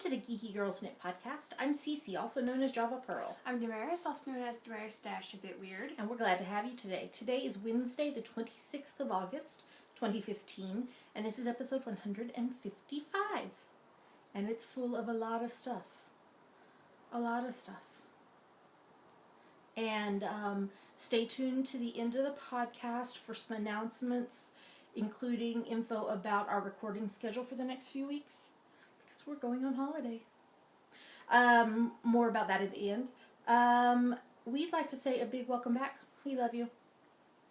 to the Geeky Girls Knit podcast. I'm Cece, also known as Java Pearl. I'm Damaris, also known as Damaris Dash, a bit weird. And we're glad to have you today. Today is Wednesday, the 26th of August, 2015, and this is episode 155. And it's full of a lot of stuff. A lot of stuff. And stay tuned to the end of the podcast for some announcements, including info about our recording schedule for the next few weeks, because we're going on holiday. More about that at the end. We'd like to say a big welcome back. We love you.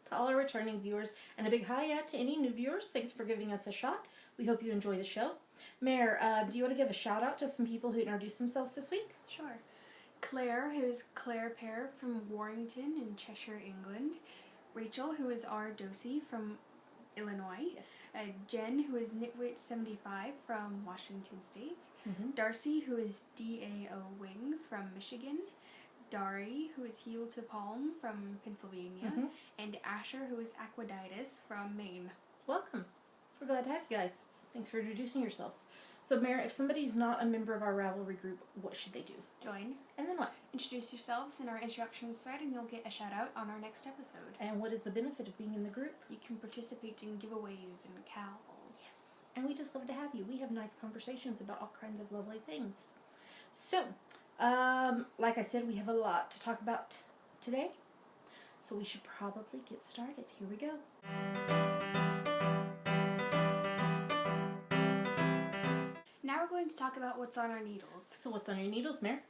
To all our returning viewers, and a big hi to any new viewers. Thanks for giving us a shot. We hope you enjoy the show. Mare, do you want to give a shout out to some people who introduced themselves this week? Sure. Claire, who is Claire Pear from Warrington in Cheshire, England. Rachel, who is R. Dosey from Illinois. Yes. Jen, who is Nitwit75 from Washington State. Mm-hmm. Darcy, who is DAO Wings from Michigan. Dari, who is Heel to Palm from Pennsylvania. Mm-hmm. And Asher, who is Aquaditis from Maine. Welcome. We're glad to have you guys. Thanks for introducing yourselves. So, Mare, if somebody's not a member of our Ravelry group, what should they do? Join. And then what? Introduce yourselves in our introductions thread and you'll get a shout out on our next episode. And what is the benefit of being in the group? You can participate in giveaways and cows. Yes. And we just love to have you. We have nice conversations about all kinds of lovely things. So, like I said, we have a lot to talk about today. So we should probably get started. Here we go. Now we're going to talk about what's on our needles. So what's on your needles, Mare?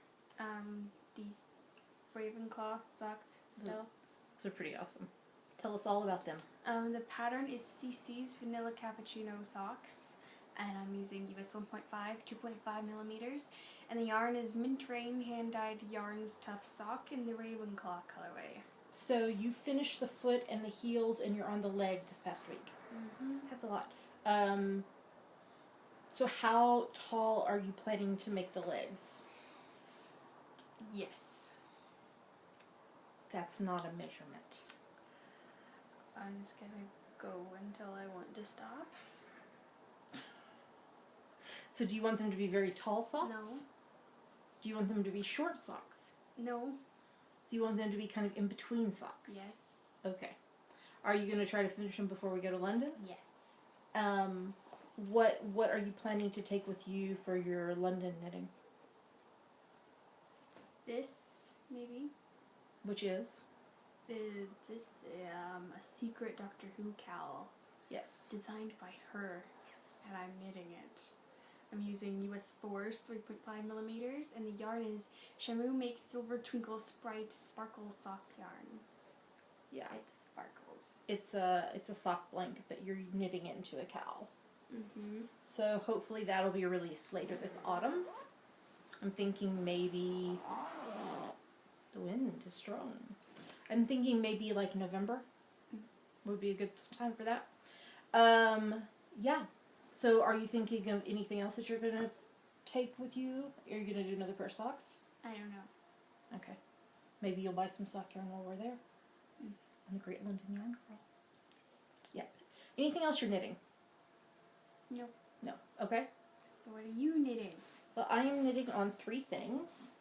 These Ravenclaw socks still. Those are pretty awesome. Tell us all about them. The pattern is CC's Vanilla Cappuccino socks, and I'm using US 1.5, 2.5 millimeters. And the yarn is Mint Rain hand-dyed yarns tough sock in the Ravenclaw colorway. So you finished the foot and the heels, and you're on the leg this past week. Mm-hmm. That's a lot. So how tall are you planning to make the legs? Yes. That's not a measurement. I'm just gonna go until I want to stop. So do you want them to be very tall socks? No. Do you want them to be short socks? No. So you want them to be kind of in between socks? Yes. Okay. Are you going to try to finish them before we go to London? Yes. What are you planning to take with you for your London knitting? This, maybe. Which is? A secret Doctor Who cowl. Yes. Designed by her. Yes. And I'm knitting it. I'm using US 4's 3.5 millimeters, and the yarn is Shamu Makes Silver Twinkle Sprite Sparkle Sock Yarn. Yeah. It sparkles. It's a sock blanket, but you're knitting it into a cowl. Mm-hmm. So hopefully that'll be released later this autumn. I'm thinking maybe... The wind is strong. I'm thinking maybe like November would be a good time for that. Yeah. So are you thinking of anything else that you're going to take with you? Are you going to do another pair of socks? I don't know. Okay. Maybe you'll buy some sock yarn while we're there. Mm. On the Great London Yarn Crawl. Yep. Anything else you're knitting? No. No. Okay. So what are you knitting? Well, I am knitting on three things.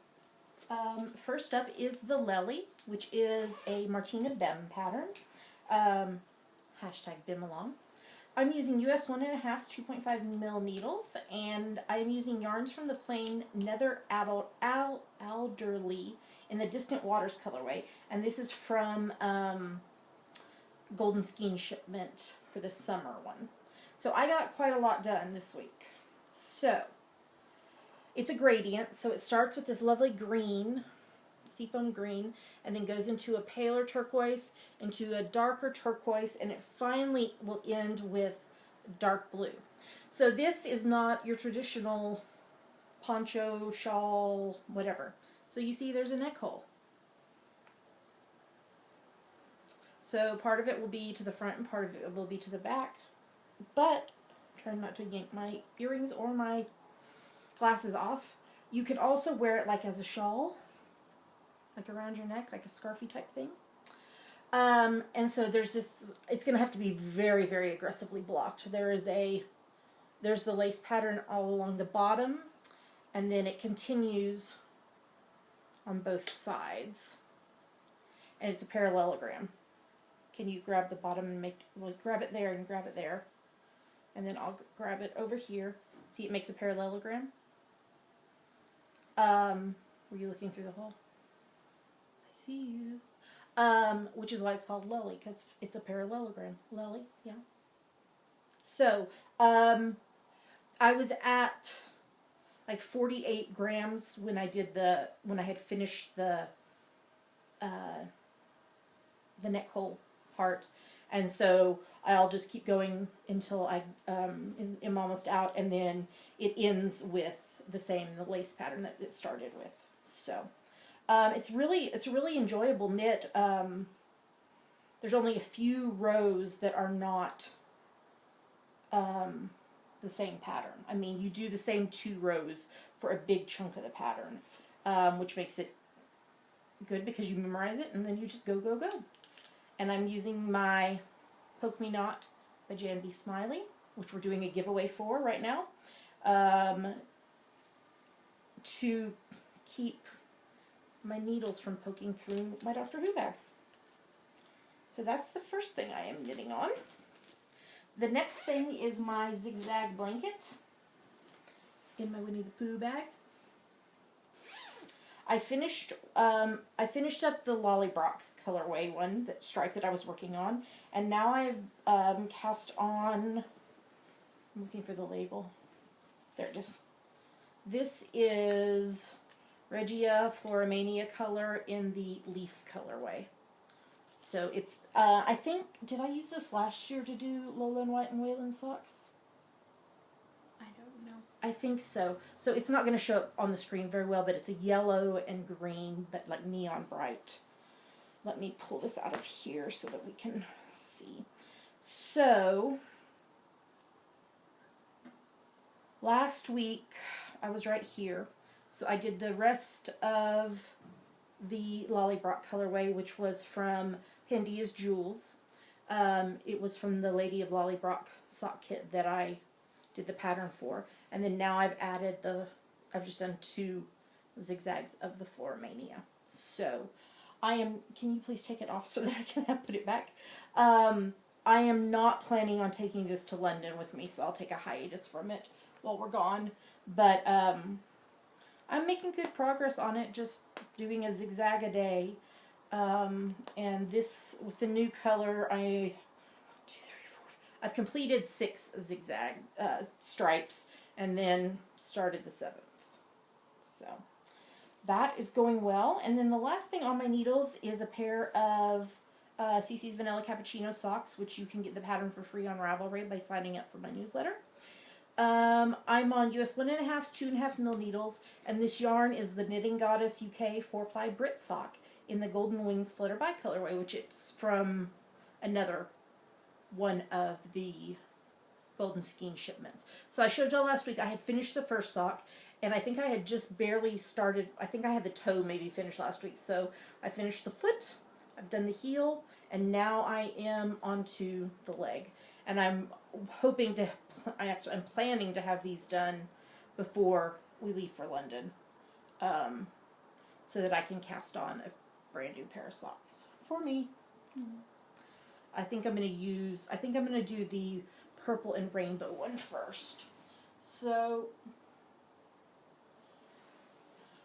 First up is the Lely, which is a Martina Bem pattern. Hashtag Bem along. I'm using US 1.5 2.5 mil needles, and I'm using yarns from the plain Nether Alderley in the Distant Waters colorway, and this is from Golden Skein shipment for the summer one. So I got quite a lot done this week. So it's a gradient, so it starts with this lovely green, seafoam green, and then goes into a paler turquoise, into a darker turquoise, and it finally will end with dark blue. So this is not your traditional poncho, shawl, whatever. So you see there's a neck hole. So part of it will be to the front and part of it will be to the back. But, trying not to yank my earrings or my glasses off, you could also wear it like as a shawl, like around your neck, like a scarfy type thing. And so there's this, it's going to have to be very, very aggressively blocked. There's the lace pattern all along the bottom, and then it continues on both sides. And it's a parallelogram. Can you grab the bottom and grab it there and grab it there. And then I'll grab it over here. See, it makes a parallelogram. Were you looking through the hole? I see you. Which is why it's called Lily, because it's a parallelogram. Lily, yeah. So, I was at like 48 grams when I had finished the neck hole part, and so I'll just keep going until I am almost out, and then it ends with the lace pattern that it started with. So it's a really enjoyable knit. There's only a few rows that are not the same pattern. I mean, you do the same 2 rows for a big chunk of the pattern, which makes it good because you memorize it and then you just go, go, go. And I'm using my Poke Me Not by Jan B. Smiley, which we're doing a giveaway for right now, to keep my needles from poking through my Doctor Who bag. So that's the first thing I am knitting on. The next thing is my zigzag blanket in my Winnie the Pooh bag. I finished up the Lollybrock colorway one, that stripe that I was working on, and now I've cast on, I'm looking for the label, there it is. This is Regia Floramania color in the leaf colorway. So it's, I think, did I use this last year to do Lola and White and Wayland socks? I don't know. I think so. So it's not going to show up on the screen very well, but it's a yellow and green, but like neon bright. Let me pull this out of here so that we can see. So, last week, I was right here. So I did the rest of the Lollybrock colorway, which was from Pandia's Jewels. It was from the Lady of Lollybrock sock kit that I did the pattern for. And then now I've added I've just done 2 zigzags of the Floramania. So, can you please take it off so that I can put it back? I am not planning on taking this to London with me, so I'll take a hiatus from it while we're gone. But, I'm making good progress on it, just doing a zigzag a day. And this, with the new color, I've completed 6 zigzag stripes and then started the 7th. So that is going well. And then the last thing on my needles is a pair of CC's Vanilla Cappuccino socks, which you can get the pattern for free on Ravelry by signing up for my newsletter. I'm on US 1.5 2.5 mil needles, and this yarn is the Knitting Goddess UK 4-ply Brit sock in the Golden Wings Flutter By colorway, which it's from another one of the Golden Skein shipments. So I showed y'all last week I had finished the first sock, and I think I had just barely started, I think I had the toe maybe finished last week, so I finished the foot, I've done the heel, and now I am onto the leg. And I'm hoping to, I'm planning to have these done before we leave for London, so that I can cast on a brand new pair of socks for me. Mm-hmm. I think I'm going to do the purple and rainbow one first. So,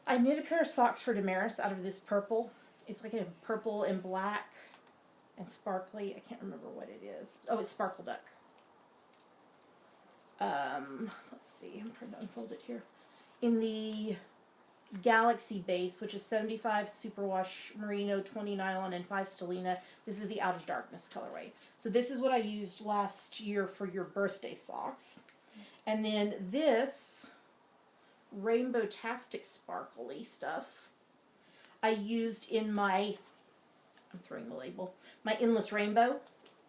I knit a pair of socks for Damaris out of this purple. It's like a purple and black and sparkly. I can't remember what it is. Oh, it's Sparkle Duck. Let's see. I'm trying to unfold it here. In the Galaxy base, which is 75 superwash merino, 20 nylon, and 5 stellina. This is the Out of Darkness colorway. So this is what I used last year for your birthday socks. And then this Rainbow-tastic sparkly stuff I used in my, I'm throwing the label, my Endless Rainbow,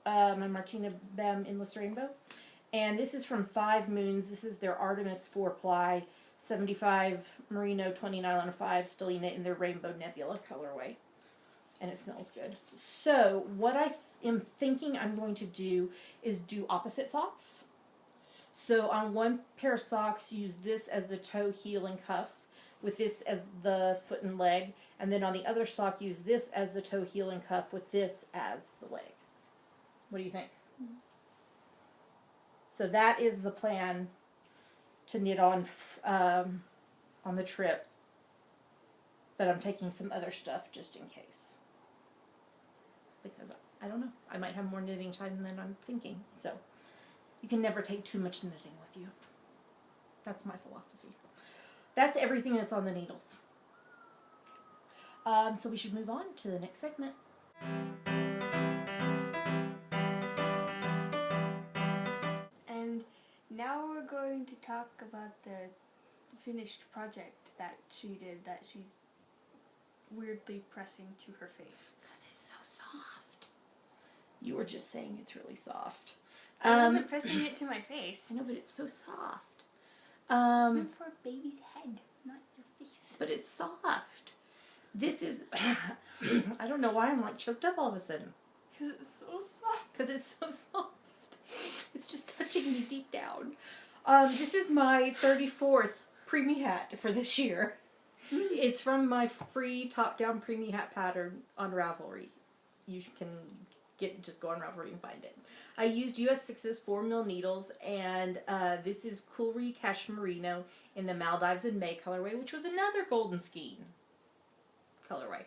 my Martina Bem Endless Rainbow. And this is from 5 Moons. This is their Artemis 4-ply, 75 merino, 20 nylon, 5 stellina in their Rainbow Nebula colorway. And it smells good. So what I am thinking I'm going to do is do opposite socks. So on one pair of socks, use this as the toe, heel, and cuff, with this as the foot and leg. And then on the other sock, use this as the toe, heel, and cuff, with this as the leg. What do you think? Mm-hmm. So that is the plan to knit on the trip. But I'm taking some other stuff just in case. Because, I don't know, I might have more knitting time than I'm thinking. So, you can never take too much knitting with you. That's my philosophy. That's everything that's on the needles. So we should move on to the next segment. And now we're going to talk about the finished project that she did that she's weirdly pressing to her face. Because it's so soft. You were just saying it's really soft. I wasn't pressing it to my face. I know, but it's so soft. It's meant for a baby's head, not your face. But it's soft. This is... I don't know why I'm like choked up all of a sudden. Because it's so soft. Because it's so soft. It's just touching me deep down. This is my 34th preemie hat for this year. It's from my free top-down preemie hat pattern on Ravelry. You can just go on Ravelry and find it. I used US 6's 4mm needles, and this is Coolry Cashmerino in the Maldives in May colorway, which was another golden skein colorway.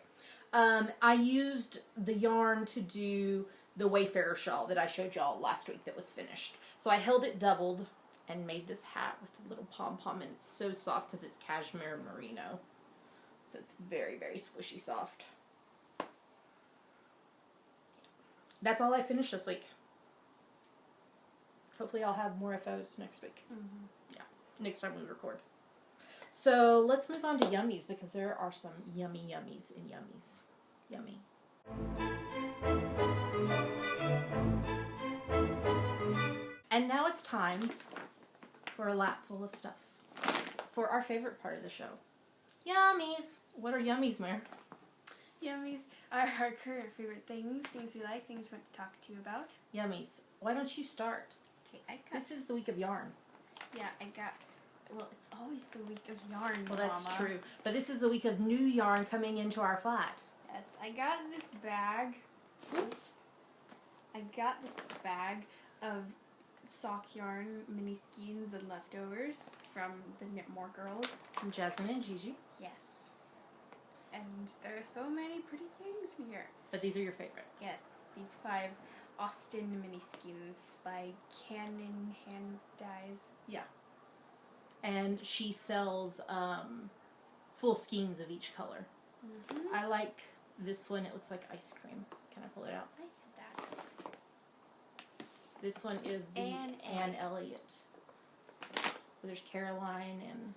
I used the yarn to do the Wayfarer shawl that I showed y'all last week that was finished. So I held it doubled and made this hat with a little pom-pom, and it's so soft because it's cashmere merino. So it's very, very squishy soft. That's all I finished this week. Hopefully I'll have more FOs next week. Mm-hmm. Yeah, next time we record. So let's move on to yummies, because there are some yummy yummies in yummies. Yummy. And now it's time for a lap full of stuff. For our favorite part of the show. Yummies! What are yummies, Mare? Yummies are our current favorite things we like, things we want to talk to you about. Yummies. Why don't you start? Okay, This is the week of yarn. Yeah, well, it's always the week of yarn, Well, that's Mama. true. But this is the week of new yarn coming into our flat. Yes, I got this bag. Oops. I got this bag of sock yarn, mini skeins, and leftovers from the Knitmore girls. From Jasmine and Gigi. Yes. And there are so many pretty things in here. But these are your favorite. Yes, these 5 Austin mini skeins by Cannon Hand Dyes. Yeah. And she sells full skeins of each color. Mm-hmm. I like this one. It looks like ice cream. Can I pull it out? I said that. This one is the Anne Elliott. There's Caroline and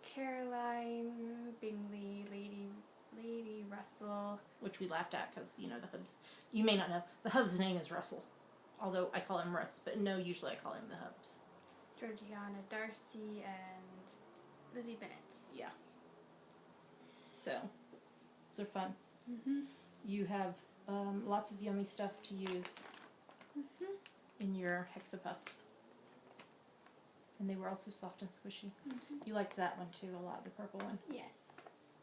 Caroline, Bingley, Lady Russell. which we laughed at because, you know, the hubs, you may not know, the hub's name is Russell. Although I call him Russ, but no, usually I call him the hubs. Georgiana Darcy, and Lizzie Bennett. Yeah. So, those are fun. Mm-hmm. You have lots of yummy stuff to use in your hexapuffs. And they were also soft and squishy. Mm-hmm. You liked that one too a lot, the purple one. Yes.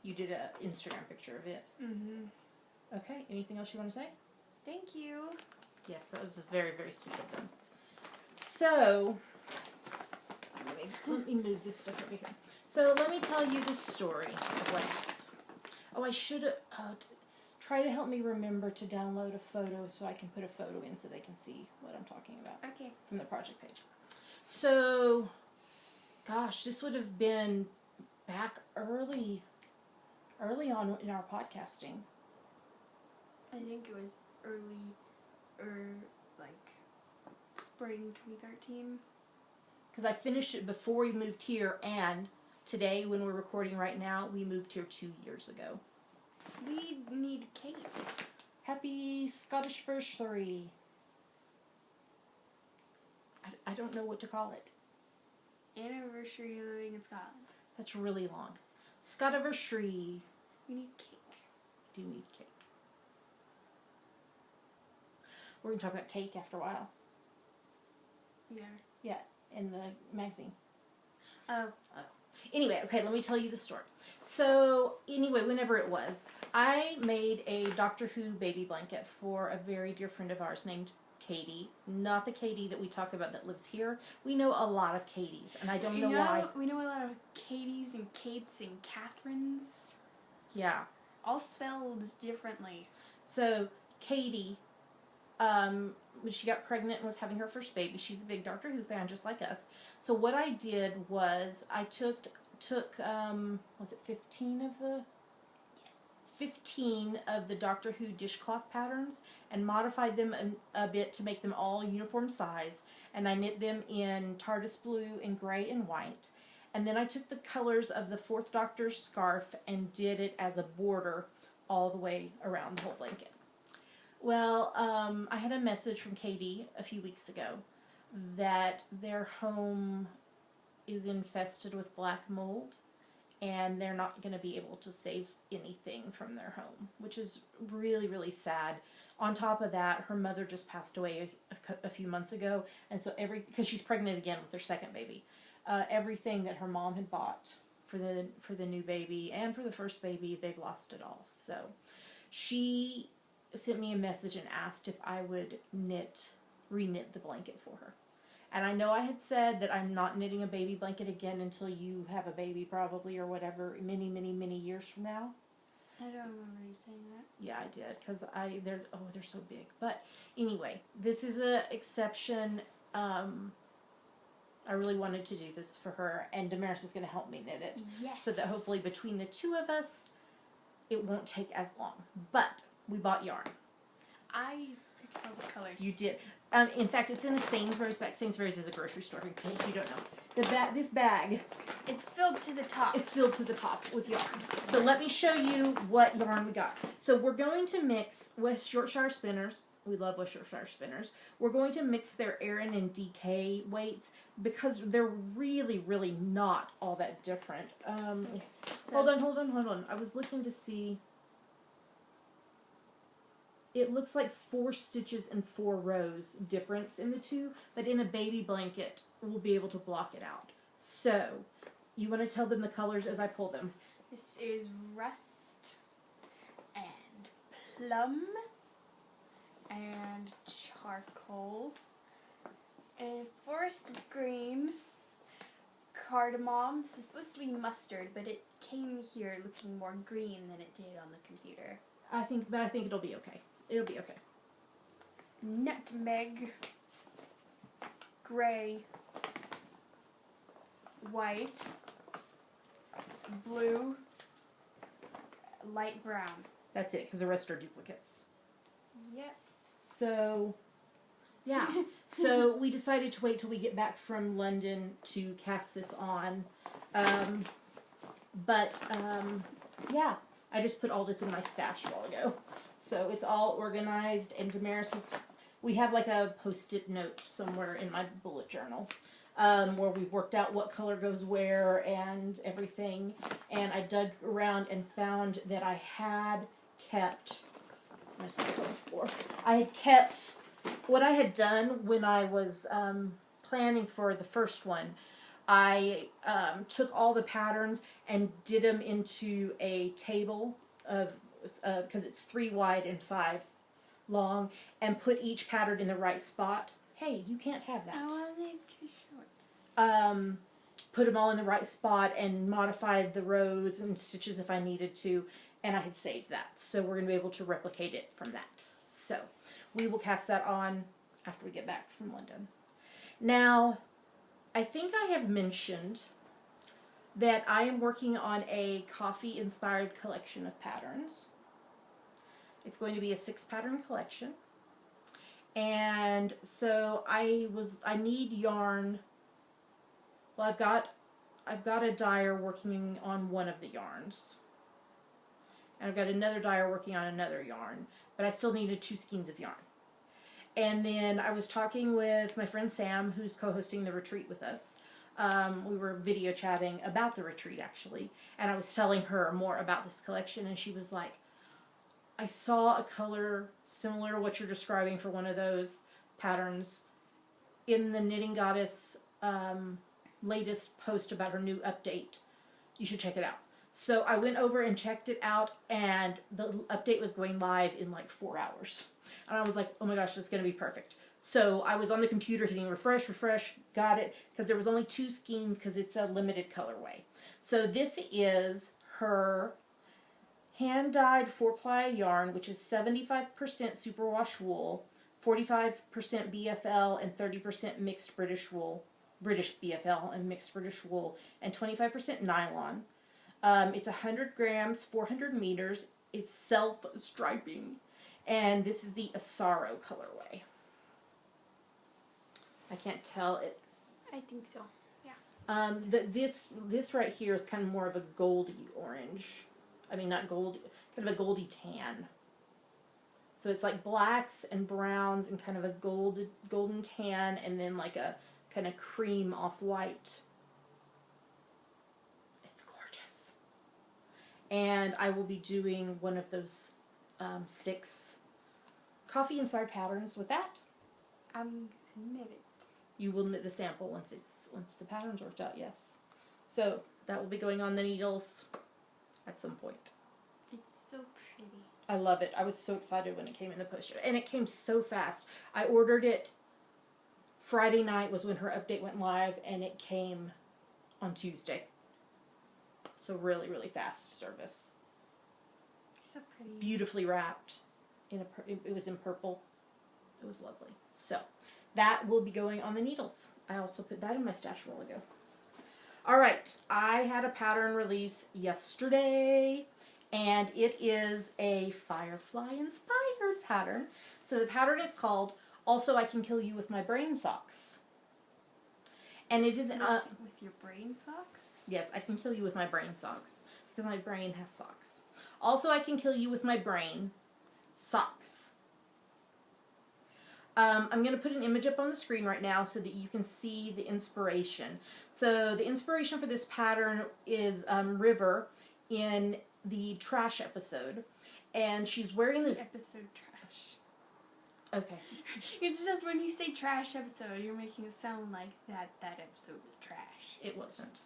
You did an Instagram picture of it. Mm-hmm. Okay, anything else you want to say? Thank you. Yes, that was very, very sweet of them. So, let me move this stuff over here. So, let me tell you the story of what happened. Oh, I should have... try to help me remember to download a photo so I can put a photo in so they can see what I'm talking about. Okay. From the project page. So, gosh, this would have been back early on in our podcasting. I think it was spring 2013. Because I finished it before we moved here, and today, when we're recording right now, we moved here 2 years ago. We need cake. Happy Scotiversary. I don't know what to call it. Anniversary of living in Scotland. That's really long. Scotiversary. We need cake. Do need cake. We're going to talk about cake after a while. Yeah. Yeah. in the magazine. Oh. Anyway, okay, let me tell you the story. So, anyway, whenever it was, I made a Doctor Who baby blanket for a very dear friend of ours named Katie. Not the Katie that we talk about that lives here. We know a lot of Katies, and I don't know why. We know a lot of Katies and Kates and Catherines. Yeah. All spelled differently. So, Katie, when she got pregnant and was having her first baby, she's a big Doctor Who fan just like us. So what I did was I took was it 15 of the? Yes. 15 of the Doctor Who dishcloth patterns and modified them a bit to make them all uniform size. And I knit them in TARDIS blue and gray and white. And then I took the colors of the 4th Doctor's scarf and did it as a border all the way around the whole blanket. Well, I had a message from Katie a few weeks ago that their home is infested with black mold and they're not going to be able to save anything from their home, which is really, really sad. On top of that, her mother just passed away a few months ago, and so because she's pregnant again with their second baby, everything that her mom had bought for the new baby and for the first baby, they've lost it all. So she sent me a message and asked if I would re-knit the blanket for her. And I know I had said that I'm not knitting a baby blanket again until you have a baby, probably, or whatever, many, many, many years from now. I don't remember you saying that. Yeah, I did, because they're so big. But anyway, this is an exception. I really wanted to do this for her, and Damaris is going to help me knit it. Yes. So that hopefully between the two of us, it won't take as long. But we bought yarn. I picked all the colors. You did. In fact, it's in a Sainsbury's bag. Sainsbury's is a grocery store, in case you don't know. This bag, it's filled to the top. It's filled to the top with yarn. So let me show you what yarn we got. So we're going to mix West Yorkshire spinners. We love West Yorkshire spinners. We're going to mix their Erin and DK weights because they're really, really not all that different. Hold on. I was looking to see. It looks like 4 stitches and 4 rows difference in the two, but in a baby blanket, we'll be able to block it out. So, you want to tell them the colors as I pull them? This is rust and plum and charcoal and forest green, cardamom. This is supposed to be mustard, but it came here looking more green than it did on the computer. I think it'll be okay. It'll be okay. Nutmeg, gray, white, blue, light brown. That's it, because the rest are duplicates. Yep. So, yeah. So we decided to wait till we get back from London to cast this on. Yeah. I just put all this in my stash a while ago. So it's all organized, and Damaris we have like a post-it note somewhere in my bullet journal where we've worked out what color goes where and everything. And I dug around and found that I had kept, I'm going to set this on the floor. I had kept what I had done when I was planning for the first one. I took all the patterns and did them into a table of because it's 3 wide and 5 long, and put each pattern in the right spot. Hey, you can't have that. I want them too short. Put them all in the right spot and modified the rows and stitches if I needed to, and I had saved that. So we're going to be able to replicate it from that. So we will cast that on after we get back from London. Now, I think I have mentioned that I am working on a coffee-inspired collection of patterns. It's going to be a 6-pattern collection. And so I need yarn. Well, I've got a dyer working on one of the yarns. And I've got another dyer working on another yarn. But I still needed 2 skeins of yarn. And then I was talking with my friend Sam, who's co-hosting the retreat with us. We were video chatting about the retreat, actually, and I was telling her more about this collection, and she was like, I saw a color similar to what you're describing for one of those patterns in the Knitting Goddess latest post about her new update. You should check it out. So I went over and checked it out, and the update was going live in like 4 hours. And I was like, oh my gosh, this is going to be perfect. So I was on the computer hitting refresh, got it, because there was only 2 skeins because it's a limited colorway. So this is her hand-dyed 4-ply yarn, which is 75% superwash wool, 45% BFL, and 30% mixed British wool, British BFL and mixed British wool, and 25% nylon. It's 100 grams, 400 meters. It's self-striping, and this is the Asaro colorway. I can't tell it. I think so. Yeah. This right here is kind of more of a goldy orange. I mean, not gold, kind of a goldy tan. So it's like blacks and browns and kind of a golden tan, and then like a kind of cream off-white. It's gorgeous. And I will be doing one of those 6 coffee-inspired patterns with that. I'm gonna knit it. You will knit the sample once the pattern's worked out, yes. So that will be going on the needles at some point. It's so pretty. I love it. I was so excited when it came in the post. And it came so fast. I ordered it Friday night was when her update went live, and it came on Tuesday. So really, really fast service. So pretty. Beautifully wrapped. It was in purple. It was lovely. So that will be going on the needles. I also put that in my stash a while ago. All right, I had a pattern release yesterday, and it is a Firefly-inspired pattern. So the pattern is called Also I Can Kill You With My Brain Socks. And it is... with your brain socks? Yes, I can kill you with my brain socks, because my brain has socks. Also I can kill you with my brain socks. I'm going to put an image up on the screen right now so that you can see the inspiration. So the inspiration for this pattern is River in the Trash episode. And she's wearing this... Episode trash. Okay. It's just when you say trash episode, you're making it sound like that episode was trash. It wasn't.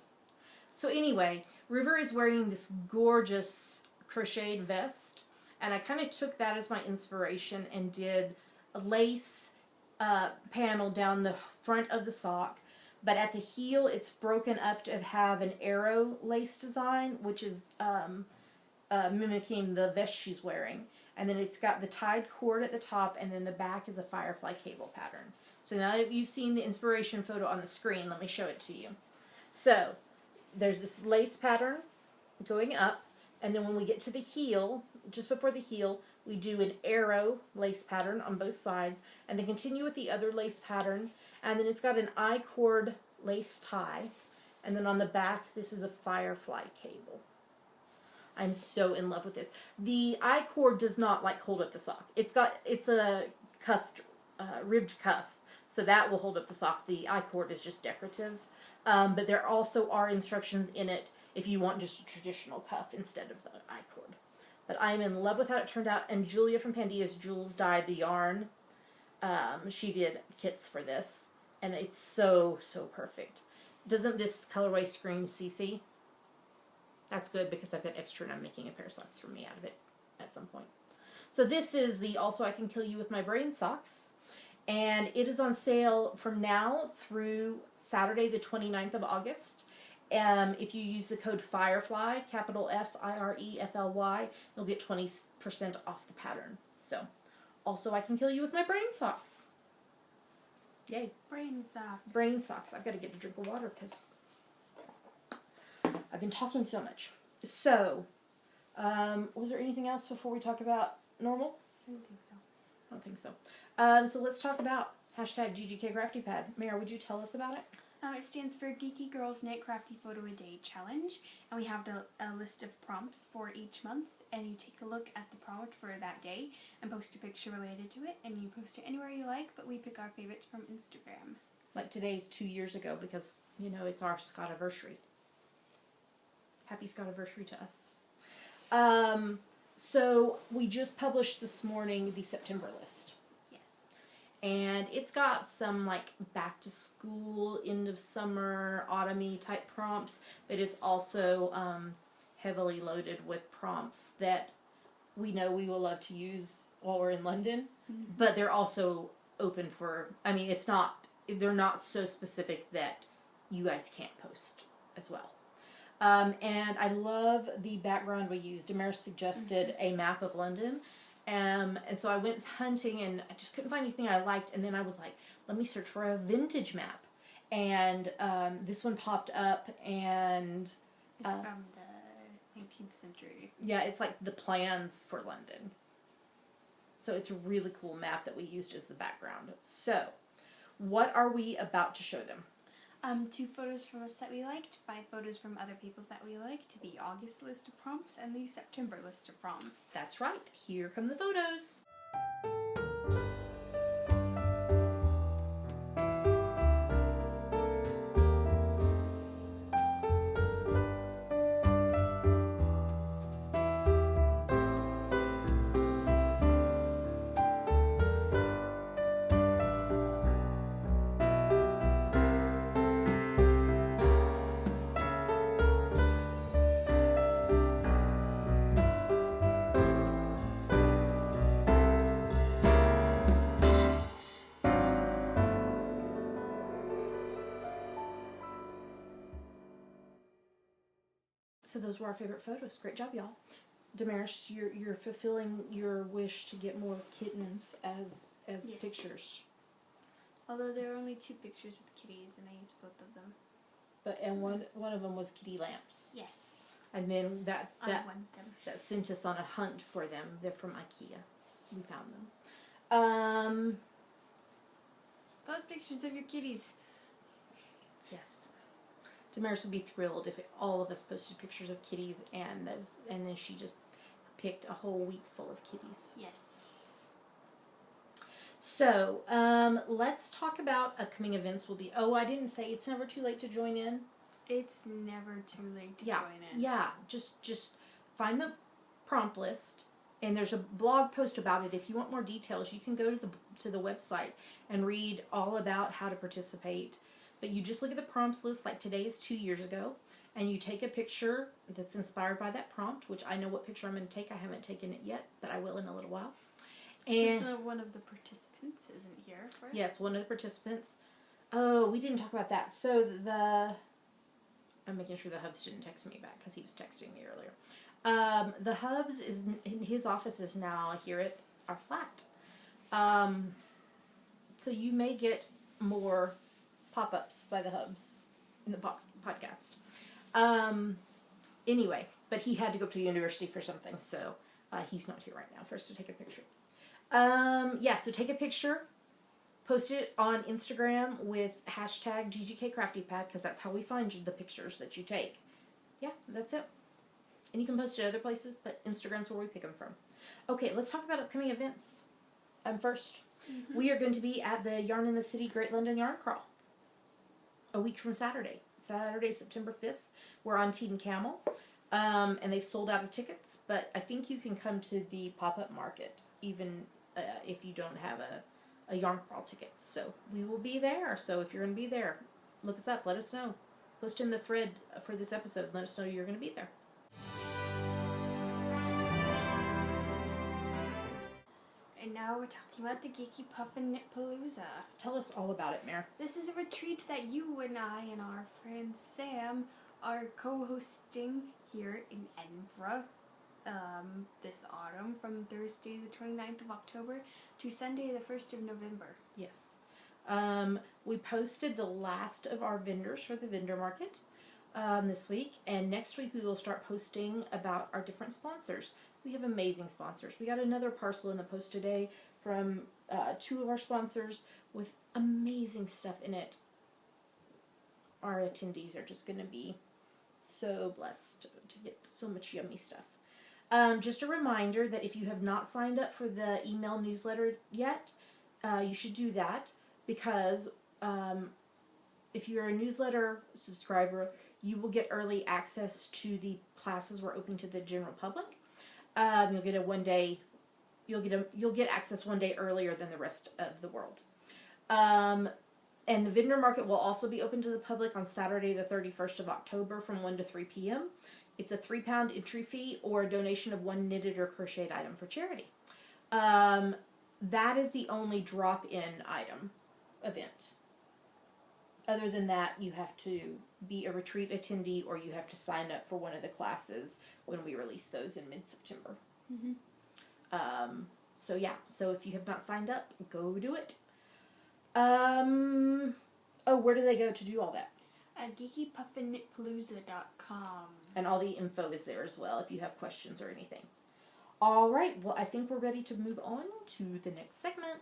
So anyway, River is wearing this gorgeous crocheted vest. And I kind of took that as my inspiration and did a lace panel down the front of the sock, but at the heel it's broken up to have an arrow lace design, which is mimicking the vest she's wearing, and then it's got the tied cord at the top, and then the back is a firefly cable pattern. So now that you've seen the inspiration photo on the screen, let me show it to you. So there's this lace pattern going up, and then when we get to the heel, just before the heel, we do an arrow lace pattern on both sides, and then continue with the other lace pattern, and then it's got an I-cord lace tie, and then on the back, this is a firefly cable. I'm so in love with this. The I-cord does not like hold up the sock. It's a cuffed, ribbed cuff, so that will hold up the sock. The I-cord is just decorative, but there also are instructions in it if you want just a traditional cuff instead of the I-cord. But I am in love with how it turned out, and Julia from Pandia's Jules dyed the yarn. She did kits for this, and it's so, so perfect. Doesn't this colorway scream CC? That's good, because I've got extra and I'm making a pair of socks for me out of it at some point. So this is the Also I Can Kill You With My Brain socks, and it is on sale from now through Saturday the 29th of August. If you use the code FIREFLY, capital FIREFLY, you'll get 20% off the pattern. So, Also I Can Kill You With My Brain socks. Yay. Brain socks. Brain socks. I've got to get a drink of water because I've been talking so much. So, was there anything else before we talk about normal? I don't think so. I don't think so. So let's talk about hashtag GGK Crafty Pad. Mara, would you tell us about it? It stands for Geeky Girls Knit Crafty Photo a Day Challenge, and we have a list of prompts for each month, and you take a look at the prompt for that day and post a picture related to it, and you post it anywhere you like, but we pick our favorites from Instagram. Like today's 2 years ago because, you know, it's our Scotiversary. Happy Scotiversary to us. So we just published this morning the September list. Yes. And it's got some like back to school, end of summer, autumny type prompts, but it's also heavily loaded with prompts that we know we will love to use while we're in London, but they're also open for, I mean, they're not so specific that you guys can't post as well. And I love the background we used. Damaris suggested a map of London. And so I went hunting and I just couldn't find anything I liked. And then I was like, let me search for a vintage map. And this one popped up, and It's from the 19th century. yeah, it's like the plans for London. So it's a really cool map that we used as the background. So what are we about to show them? 2 photos from us that we liked, 5 photos from other people that we liked, the August list of prompts, and the September list of prompts. That's right. Here come the photos. So those were our favorite photos. Great job, y'all. Damaris, you're fulfilling your wish to get more kittens as Yes. pictures. Although there are only 2 pictures with kitties, and I used both of them. And one of them was kitty lamps. Yes. And then I want them. that sent us on a hunt for them. They're from IKEA. We found them. Post pictures of your kitties. Yes. Damaris would be thrilled if all of us posted pictures of kitties, and then she just picked a whole week full of kitties. Yes. So, let's talk about upcoming events. I didn't say it's never too late to join in. It's never too late to join in. Yeah, just find the prompt list, and there's a blog post about it. If you want more details, you can go to the website and read all about how to participate. But you just look at the prompts list, like today is 2 years ago, and you take a picture that's inspired by that prompt, which I know what picture I'm going to take. I haven't taken it yet, but I will in a little while. And one of the participants isn't here, right? yes, one of the participants. Oh, we didn't talk about that. So I'm making sure the Hubs didn't text me back because he was texting me earlier. The Hubs is in his office is now here at our flat. So you may get more pop-ups by the Hubs in the podcast. Anyway, but he had to go to the university for something, so he's not here right now for us to take a picture. So take a picture, post it on Instagram with hashtag #GGKCraftyPad, because that's how we find the pictures that you take. Yeah, that's it. And you can post it other places, but Instagram's where we pick them from. Okay, let's talk about upcoming events. First, we are going to be at the Yarn in the City Great London Yarn Crawl a week from Saturday, September 5th. We're on Team Camel, and they've sold out of tickets, but I think you can come to the pop-up market, even if you don't have a yarn crawl ticket. So we will be there. So if you're going to be there, look us up, let us know. Post in the thread for this episode, let us know you're going to be there. And now we're talking about the Geeky Puffin Knit Palooza. Tell us all about it, Mare. This is a retreat that you and I and our friend Sam are co-hosting here in Edinburgh this autumn, from Thursday the 29th of October to Sunday the 1st of November. Yes. We posted the last of our vendors for the vendor market this week, and next week we will start posting about our different sponsors. We have amazing sponsors. We got another parcel in the post today from 2 of our sponsors with amazing stuff in it. Our attendees are just going to be so blessed to get so much yummy stuff. Just a reminder that if you have not signed up for the email newsletter yet, you should do that, because if you're a newsletter subscriber, you will get early access to the classes we're open to the general public. You'll get access one day earlier than the rest of the world. And the vendor market will also be open to the public on Saturday the 31st of October from 1 to 3 p.m. It's a £3 entry fee or a donation of one knitted or crocheted item for charity. That is the only drop-in item event. Other than that, you have to be a retreat attendee or you have to sign up for one of the classes when we release those in mid-September. Mm-hmm. So if you have not signed up, go do it. Where do they go to do all that? At geekypuffinknitpalooza.com. And all the info is there as well if you have questions or anything. All right, well, I think we're ready to move on to the next segment.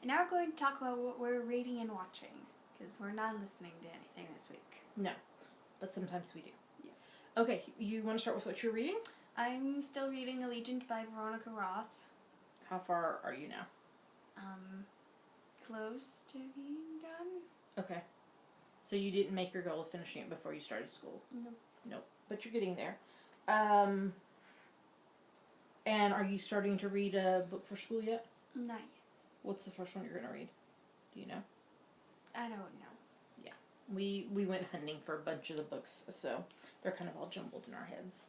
Now we're going to talk about what we're reading and watching, because we're not listening to anything this week. No, but sometimes we do. Yeah. Okay, you want to start with what you're reading? I'm still reading Allegiant by Veronica Roth. How far are you now? Close to being done. Okay. So you didn't make your goal of finishing it before you started school? Nope. But you're getting there. And are you starting to read a book for school yet? Not yet. What's the first one you're going to read? Do you know? I don't know. Yeah. We went hunting for bunches of books, so they're kind of all jumbled in our heads.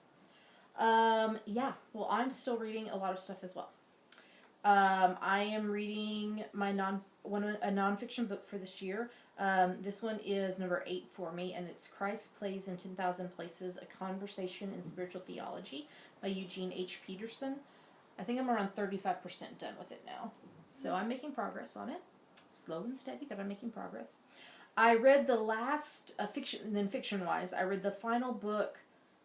Yeah. Well, I'm still reading a lot of stuff as well. I am reading my a nonfiction book for this year. This one is number 8 for me, and it's Christ Plays in 10,000 Places, A Conversation in Spiritual Theology by Eugene H. Peterson. I think I'm around 35% done with it now. So I'm making progress on it. Slow and steady, but I'm making progress. I read the last, fiction-wise, I read the final book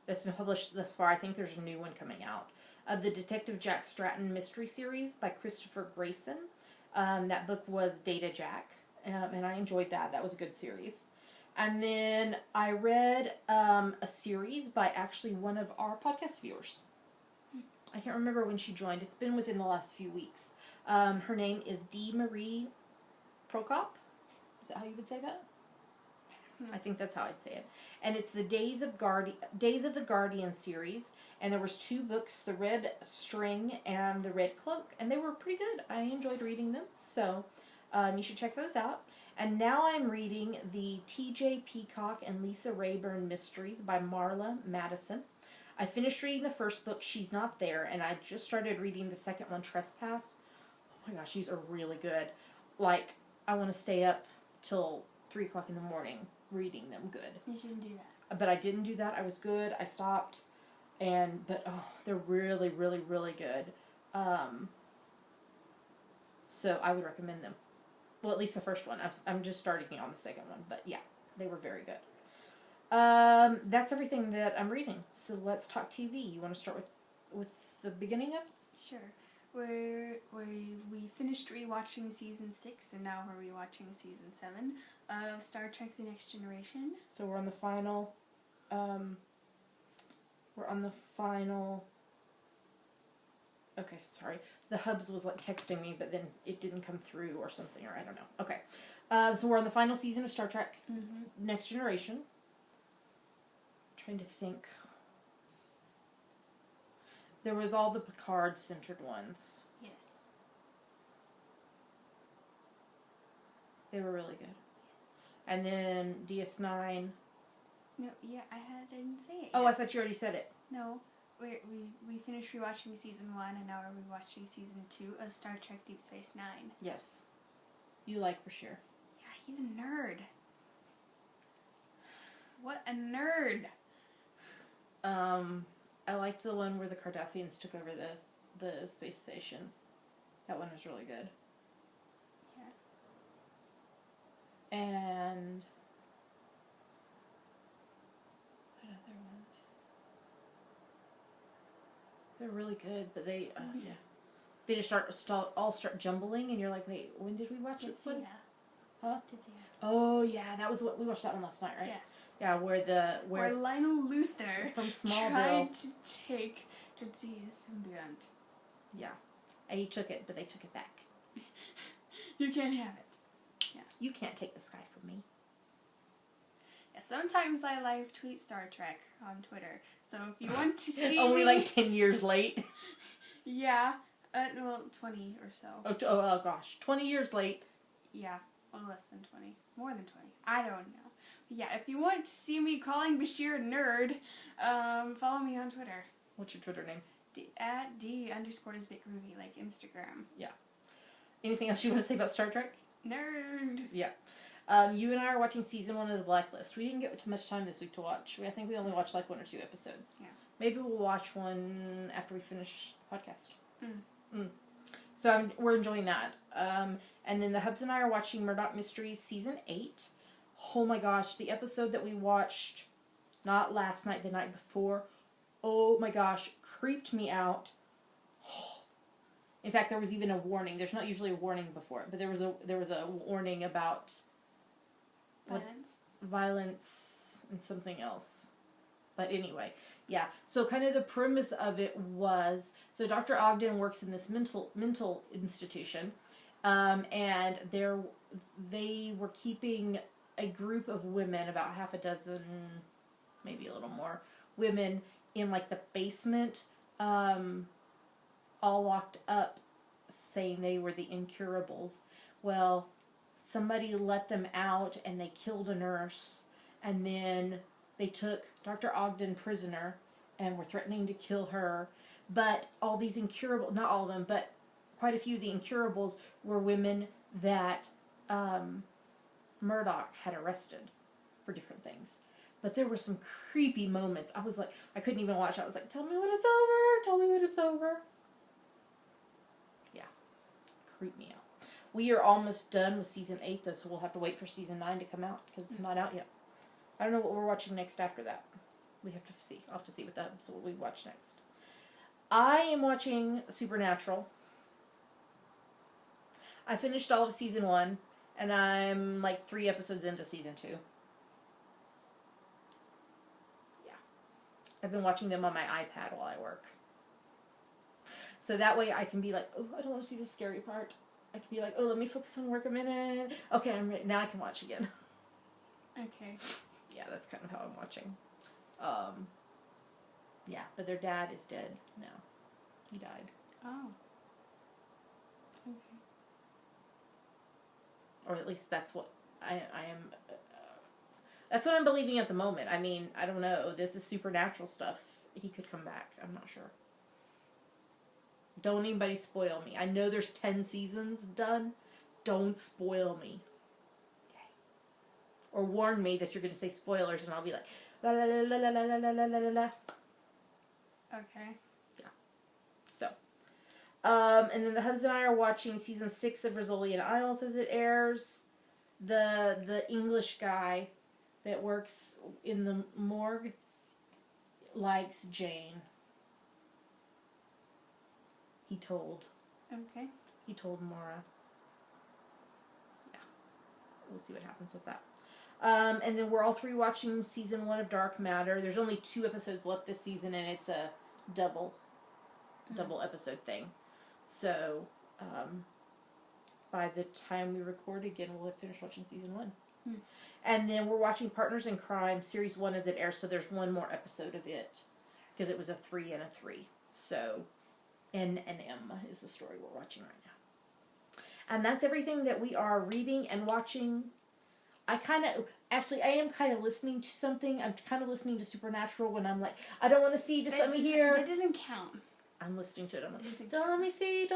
that's been published thus far. I think there's a new one coming out. Of the Detective Jack Stratton mystery series by Christopher Grayson. That book was Data Jack, and I enjoyed that. That was a good series. And then I read a series by actually one of our podcast viewers. I can't remember when she joined. It's been within the last few weeks. Her name is D. Marie Prokop. Is that how you would say that? I think that's how I'd say it. And it's the Days of the Guardian series. And there was 2 books, The Red String and The Red Cloak. And they were pretty good. I enjoyed reading them. So you should check those out. And now I'm reading the T.J. Peacock and Lisa Rayburn Mysteries by Marla Madison. I finished reading the first book, She's Not There, and I just started reading the second one, Trespass. Oh my gosh, these are really good. Like, I want to stay up till 3 o'clock in the morning reading them good. You shouldn't do that. But I didn't do that. I was good. I stopped. But they're really, really, really good. So I would recommend them. Well, at least the first one. I'm just starting on the second one. But yeah, they were very good. That's everything that I'm reading. So let's talk TV. You want to start with the beginning of? Sure. We finished rewatching season 6, and now we're rewatching season 7 of Star Trek: The Next Generation. So we're on the final. Okay, sorry. The Hubs was like texting me, but then it didn't come through or something, or I don't know. Okay. So we're on the final season of Star Trek: Next Generation. Trying to think. There was all the Picard-centered ones. Yes. They were really good. And then DS9. No, yeah, I didn't say it. Oh, yet. I thought you already said it. No, we finished rewatching season 1, and now we're rewatching season 2 of Star Trek: Deep Space Nine. Yes. You like Bashir. Yeah, he's a nerd. What a nerd! I liked the one where the Cardassians took over the space station. That one was really good. Yeah. And what other ones? They're really good, but they yeah. They just start jumbling, and you're like, wait, when did we watch this one? Huh? Tetsuya. Oh yeah, that was what we watched that one last night, right? Yeah. Yeah, where Lionel Luthor from Smallville tried to take Jadzie's symbiont. Yeah, and he took it, but they took it back. You can't have it. Yeah. You can't take the sky from me. Yeah, sometimes I live tweet Star Trek on Twitter. So if you want to see Only me, like 10 years late. Yeah. Well, 20 or so. Oh gosh. 20 years late. Yeah. Well, less than 20. More than 20. I don't know. Yeah, if you want to see me calling Bashir a nerd, follow me on Twitter. What's your Twitter name? At D_is_BitGroovy, like Instagram. Yeah. Anything else you want to say about Star Trek? Nerd! Yeah. You and I are watching season 1 of The Blacklist. We didn't get too much time this week to watch. I think we only watched like 1 or 2 episodes. Yeah. Maybe we'll watch one after we finish the podcast. So we're enjoying that. And then the Hubs and I are watching Murdoch Mysteries season 8. Oh my gosh, the episode that we watched, not last night, the night before, oh my gosh, creeped me out. In fact, there was even a warning. There's not usually a warning before it, but there was a warning about violence and something else. But anyway, yeah. So kind of the premise of it was, so Dr. Ogden works in this mental institution, and they were keeping a group of women, about half a dozen, maybe a little more, women in like the basement, all locked up, saying they were the incurables. Well, somebody let them out and they killed a nurse, and then they took Dr. Ogden prisoner and were threatening to kill her. But all these incurables, not all of them, but quite a few of the incurables were women that Murdoch had arrested for different things. But there were some creepy moments. I was like, I couldn't even watch it. I was like, tell me when it's over. Tell me when it's over. Yeah. Creep me out. We are almost done with season 8, though, so we'll have to wait for season 9 to come out, because it's not out yet. I don't know what we're watching next after that. We have to see. I'll have to see what we watch next. I am watching Supernatural. I finished all of season 1, and I'm like 3 episodes into season 2. Yeah. I've been watching them on my iPad while I work. So that way I can be like, oh, I don't want to see the scary part. I can be like, oh, let me focus on work a minute. Okay, I'm ready. Now I can watch again. Okay. Yeah, that's kind of how I'm watching. Yeah, but their dad is dead now. He died. Oh. Okay. Or at least that's what I am. That's what I'm believing at the moment. I mean, I don't know. This is supernatural stuff. He could come back. I'm not sure. Don't anybody spoil me. I know there's 10 seasons done. Don't spoil me. Okay. Or warn me that you're going to say spoilers, and I'll be like, la la la la la la la la la la. Okay. Yeah. So. And then the Hubs and I are watching season 6 of Rizzolian Isles as it airs. The English guy that works in the morgue likes Jane. He told Maura. Yeah. We'll see what happens with that. And then we're all 3 watching season 1 of Dark Matter. There's only 2 episodes left this season, and it's a double episode thing. So, by the time we record again, we'll have finished watching season 1. And then we're watching Partners in Crime, series 1 as it airs, so there's 1 more episode of it, because it was a 3 and a 3. So, N and M is the story we're watching right now. And that's everything that we are reading and watching. I am kind of listening to something. I'm kind of listening to Supernatural when I'm like, I don't want to see, just let me hear. That doesn't count. I'm listening to it. I'm like, don't let me see.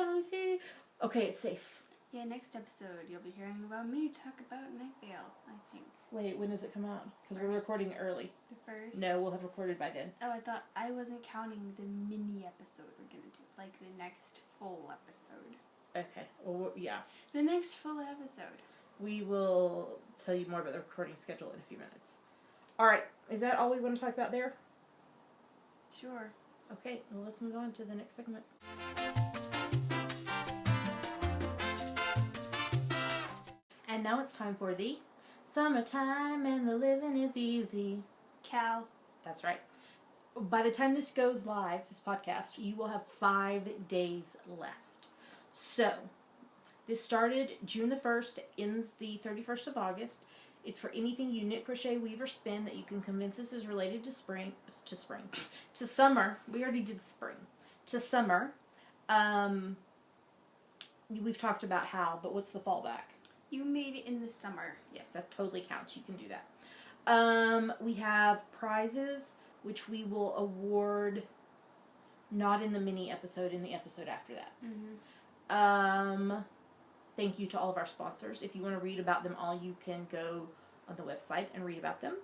Okay, it's safe. Yeah, next episode you'll be hearing about me talk about Night Vale, I think. Wait, when does it come out? Because we're recording early. The first? No, we'll have recorded by then. Oh, I thought I wasn't counting the mini episode we're going to do. Like the next full episode. Okay. Well, yeah. The next full episode. We will tell you more about the recording schedule in a few minutes. Alright, is that all we want to talk about there? Sure. Okay, well let's move on to the next segment. And now it's time for the Summertime and the living is easy. Cal. That's right. By the time this goes live, this podcast, you will have 5 days left. So, this started June the 1st, ends the 31st of August. It's for anything you knit, crochet, weave, or spin that you can convince us is related to to summer. We already did spring. To summer. We've talked about how, but what's the fallback? You made it in the summer. Yes, that totally counts. You can do that. We have prizes, which we will award not in the mini episode, in the episode after that. Mm-hmm. Thank you to all of our sponsors. If you want to read about them all, you can go on the website and read about them.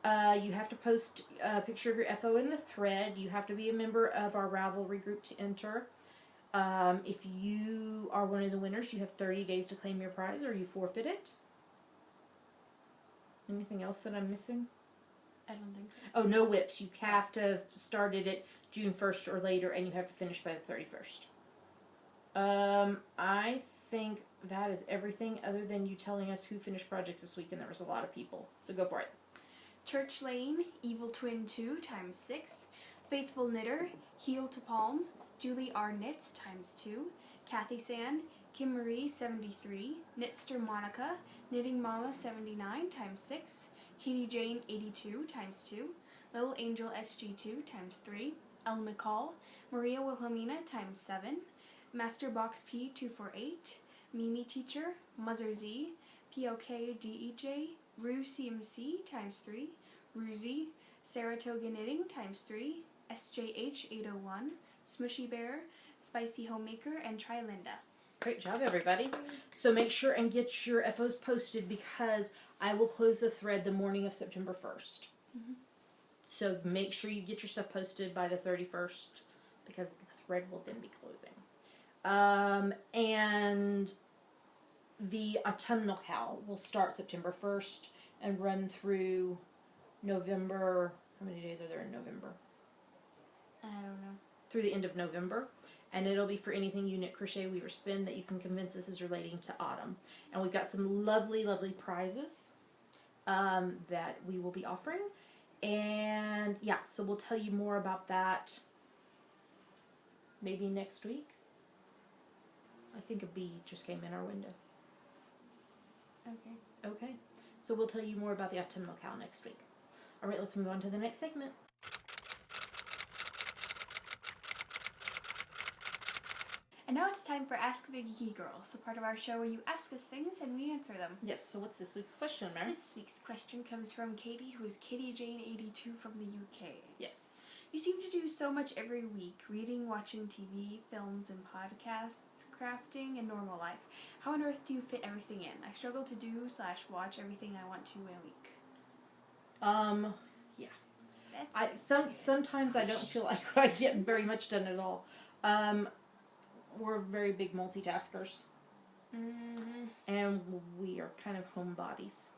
You have to post a picture of your FO in the thread. You have to be a member of our Ravelry group to enter. If you are one of the winners, you have 30 days to claim your prize or you forfeit it. Anything else that I'm missing? I don't think so. Oh, no whips. You have to have started it June 1st or later, and you have to finish by the 31st. I think that is everything other than you telling us who finished projects this week, and there was a lot of people. So go for it. Church Lane, Evil Twin 2 times 6, Faithful Knitter, Heel to Palm, Julie R. Knits times 2, Kathy San, Kim Marie 73, Knitster Monica, Knitting Mama 79 times 6, Katie Jane 82 times 2, Little Angel SG2 times 3, Elle McCall, Maria Wilhelmina times 7, Master Box P 248, Mimi Teacher, Muzzer Z, POK DEJ, Rue CMC times 3, Ruzy, Saratoga Knitting times 3, SJH 801, Smushy Bear, Spicy Homemaker, and Trilinda. Great job, everybody. So make sure and get your FOs posted because I will close the thread the morning of September 1st. Mm-hmm. So make sure you get your stuff posted by the 31st because the thread will then be closing. And the autumnal cal will start September 1st and run through November. How many days are there in November? I don't know. Through the end of November. And it'll be for anything you knit, crochet, weave, or spin that you can convince us is relating to autumn. And we've got some lovely, lovely prizes that we will be offering. And yeah, so we'll tell you more about that maybe next week. I think a bee just came in our window. Okay. Okay. So we'll tell you more about the autumnal cal next week. All right, let's move on to the next segment. And now it's time for Ask the Geeky Girls, the part of our show where you ask us things and we answer them. Yes, so what's this week's question, Mary? This week's question comes from Katie, who is Katie Jane 82 from the UK. Yes. You seem to do so much every week, reading, watching TV, films, and podcasts, crafting, and normal life. How on earth do you fit everything in? I struggle to do/watch everything I want to in a week. Yeah. Sometimes I don't feel like I get very much done at all. We're very big multitaskers. Mm-hmm. And we are kind of homebodies.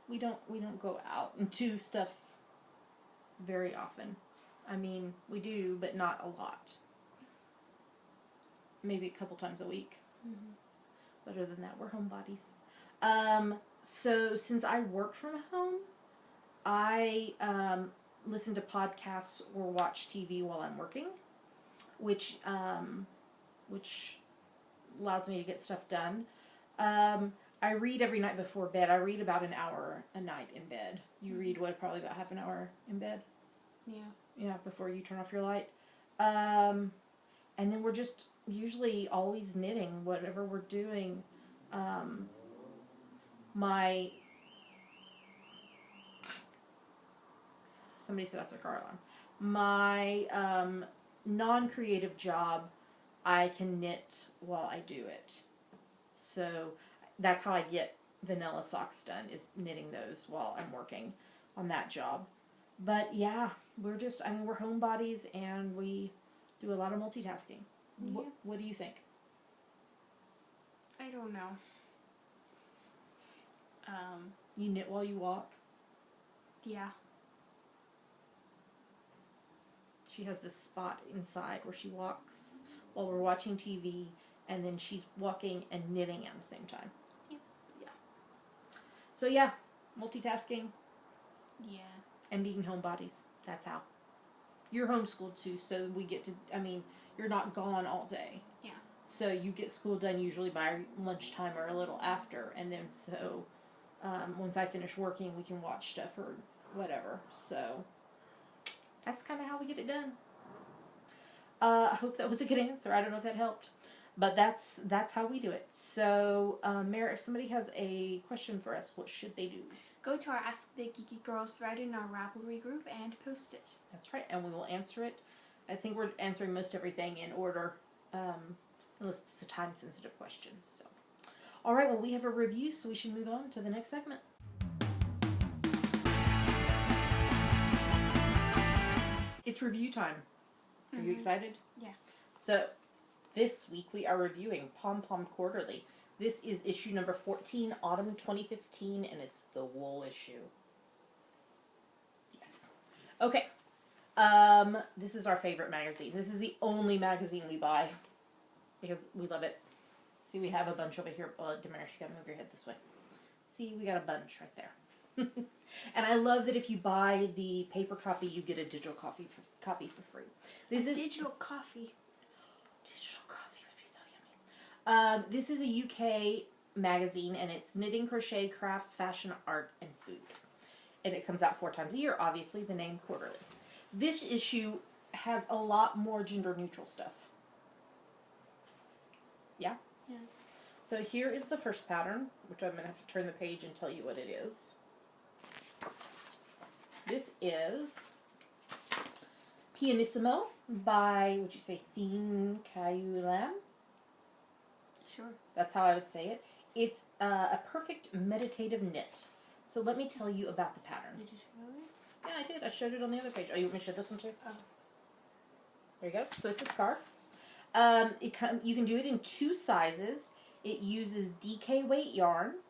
We don't go out and do stuff very often. I mean, we do, but not a lot. Maybe a couple times a week. Mm-hmm. But other than that, we're homebodies. So since I work from home, I listen to podcasts or watch TV while I'm working, which allows me to get stuff done. I read every night before bed. I read about an hour a night in bed. You read, probably about half an hour in bed? Yeah. Yeah, before you turn off your light. And then we're just usually always knitting, whatever we're doing. Somebody set off their car alarm. My non-creative job, I can knit while I do it. So that's how I get vanilla socks done, is knitting those while I'm working on that job. But yeah, we're homebodies and we do a lot of multitasking. Yeah. What do you think? I don't know. You knit while you walk? Yeah. She has this spot inside where she walks while we're watching TV, and then she's walking and knitting at the same time. Yeah. Yeah. So yeah, multitasking Yeah. and being homebodies. That's how. You're homeschooled too, so we get to, I mean, you're not gone all day. Yeah. So you get school done usually by lunchtime or a little after, and then so once I finish working, we can watch stuff or whatever. So that's kind of how we get it done. I hope that was a good answer. I don't know if that helped, but that's how we do it. So, Mara, if somebody has a question for us, what should they do? Go to our Ask the Geeky Girls thread in our Ravelry group and post it. That's right, and we will answer it. I think we're answering most everything in order, unless it's a time-sensitive question. So, all right. Well, we have a review, so we should move on to the next segment. It's review time. Are you excited? Yeah. So, this week we are reviewing Pom Pom Quarterly. This is issue number 14, autumn 2015, and it's the wool issue. Yes. Okay. This is our favorite magazine. This is the only magazine we buy because we love it. See, we have a bunch over here. Well, Damaris, you gotta move your head this way. See, we got a bunch right there. And I love that if you buy the paper copy, you get a digital copy for free. This is digital coffee. Digital coffee would be so yummy. This is a UK magazine, and it's knitting, crochet, crafts, fashion, art, and food. And it comes out 4 times a year, obviously, the name Quarterly. This issue has a lot more gender-neutral stuff. Yeah? Yeah. So here is the first pattern, which I'm going to have to turn the page and tell you what it is. This is Pianissimo by, would you say, Thien Kayulan? Sure. That's how I would say it. It's a perfect meditative knit. So let me tell you about the pattern. Did you show it? Yeah, I did. I showed it on the other page. Oh, you want me to show this one too? Oh. There you go. So it's a scarf. You can do it in 2 sizes. It uses DK weight yarn.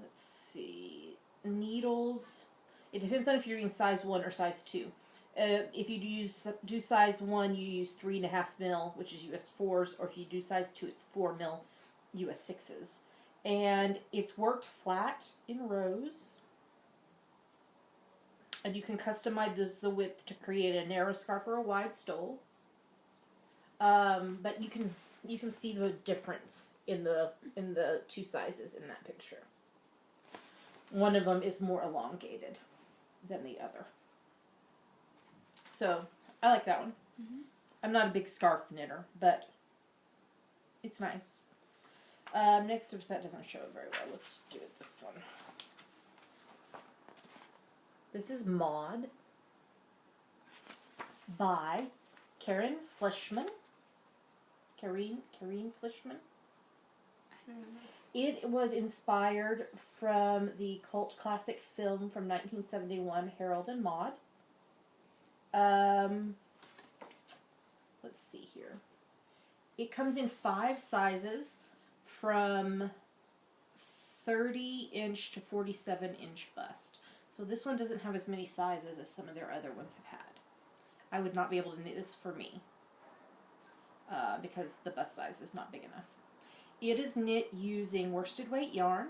Let's see. Needles. It depends on if you're doing size 1 or size 2. If you do size 1, you use 3.5 mil, which is US 4s, or if you do size 2, it's 4 mil US 6s. And it's worked flat in rows. And you can customize the width to create a narrow scarf or a wide stole. But you can see the difference in the 2 sizes in that picture. One of them is more elongated than the other. So, I like that one. Mm-hmm. I'm not a big scarf knitter, but it's nice. Next up, that doesn't show it very well. Let's do this one. This is Maud by Karen Fleischman. Karine Fleischman. I don't know. It was inspired from the cult classic film from 1971, Harold and Maude. Let's see here. It comes in 5 sizes from 30-inch to 47-inch bust. So this one doesn't have as many sizes as some of their other ones have had. I would not be able to knit this for me because the bust size is not big enough. It is knit using worsted weight yarn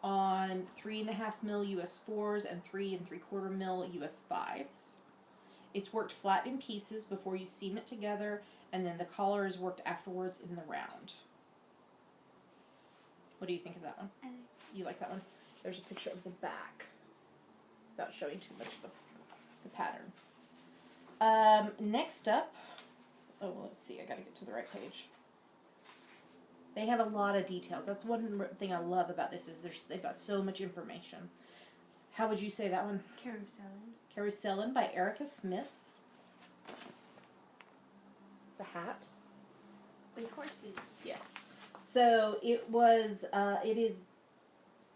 on 3.5 mil US 4s and 3 3/4 mil US 5s. It's worked flat in pieces before you seam it together, and then the collar is worked afterwards in the round. What do you think of that one? You like that one? There's a picture of the back without showing too much of the pattern. Next up, let's see, I gotta get to the right page. They have a lot of details. That's one thing I love about this is they've got so much information. How would you say that one? Carousellin. Carousellin by Erica Smith. It's a hat. With horses. Yes. So it is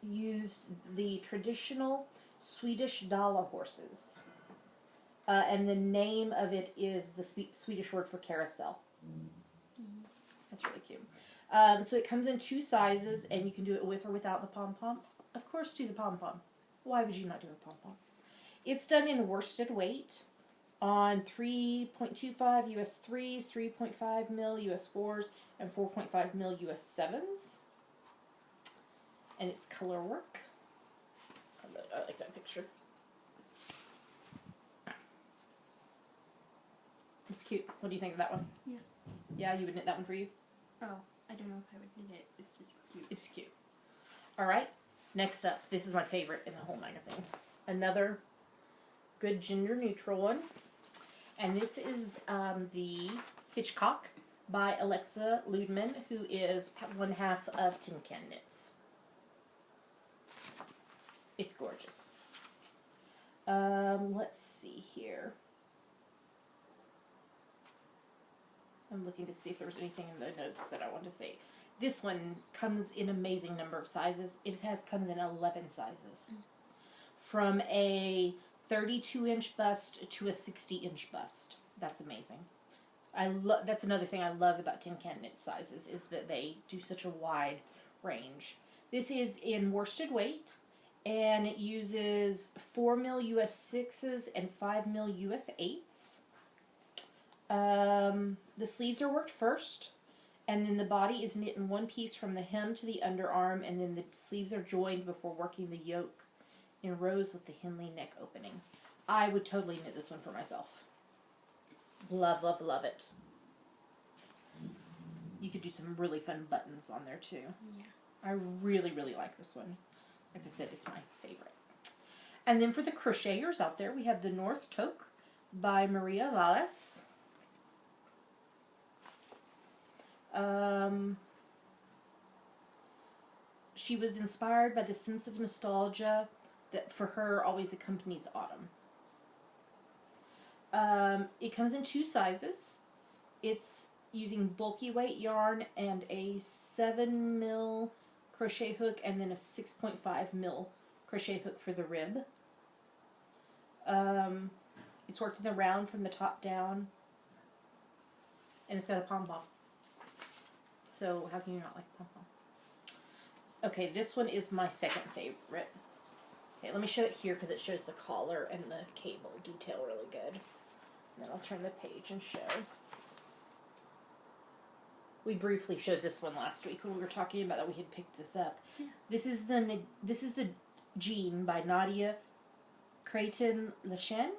used the traditional Swedish Dala horses. And the name of it is the Swedish word for carousel. Mm-hmm. That's really cute. So it comes in 2 sizes, and you can do it with or without the pom-pom. Of course, do the pom-pom. Why would you not do a pom-pom? It's done in worsted weight, on 3.25 US 3s, 3.5 mil US 4s, and 4.5 mil US 7s. And it's color work. I like that picture. It's cute. What do you think of that one? Yeah. Yeah, you would knit that one for you? Oh, I don't know if I would knit it. It's just cute. It's cute. Alright, next up. This is my favorite in the whole magazine. Another good gender neutral one. And this is the Hitchcock by Alexa Ludman, who is one half of Tin Can Knits. It's gorgeous. Let's see here. I'm looking to see if there was anything in the notes that I want to say. This one comes in amazing number of sizes. It comes in 11 sizes. From a 32-inch bust to a 60-inch bust. That's amazing. That's another thing I love about Tin Can Knit sizes, is that they do such a wide range. This is in worsted weight, and it uses 4 mil US 6s and 5 mil US 8s. The sleeves are worked first, and then the body is knit in one piece from the hem to the underarm, and then the sleeves are joined before working the yoke in rows with the Henley neck opening. I would totally knit this one for myself. Love, love, love it. You could do some really fun buttons on there too. Yeah. I really, really like this one. Like I said, it's my favorite. And then for the crocheters out there, we have the North Toque by Maria Valles. She was inspired by the sense of nostalgia that for her always accompanies autumn. It comes in 2 sizes. It's using bulky weight yarn and a 7 mil crochet hook, and then a 6.5 mil crochet hook for the rib. It's worked in the round from the top down, and it's got a pom-pom. So how can you not like pom-pom? Okay, this one is my second favorite. Okay, let me show it here because it shows the collar and the cable detail really good. And then I'll turn the page and show. We briefly showed this one last week when we were talking about that we had picked this up. Yeah. This is the Jean by Nadia Creighton Lechen.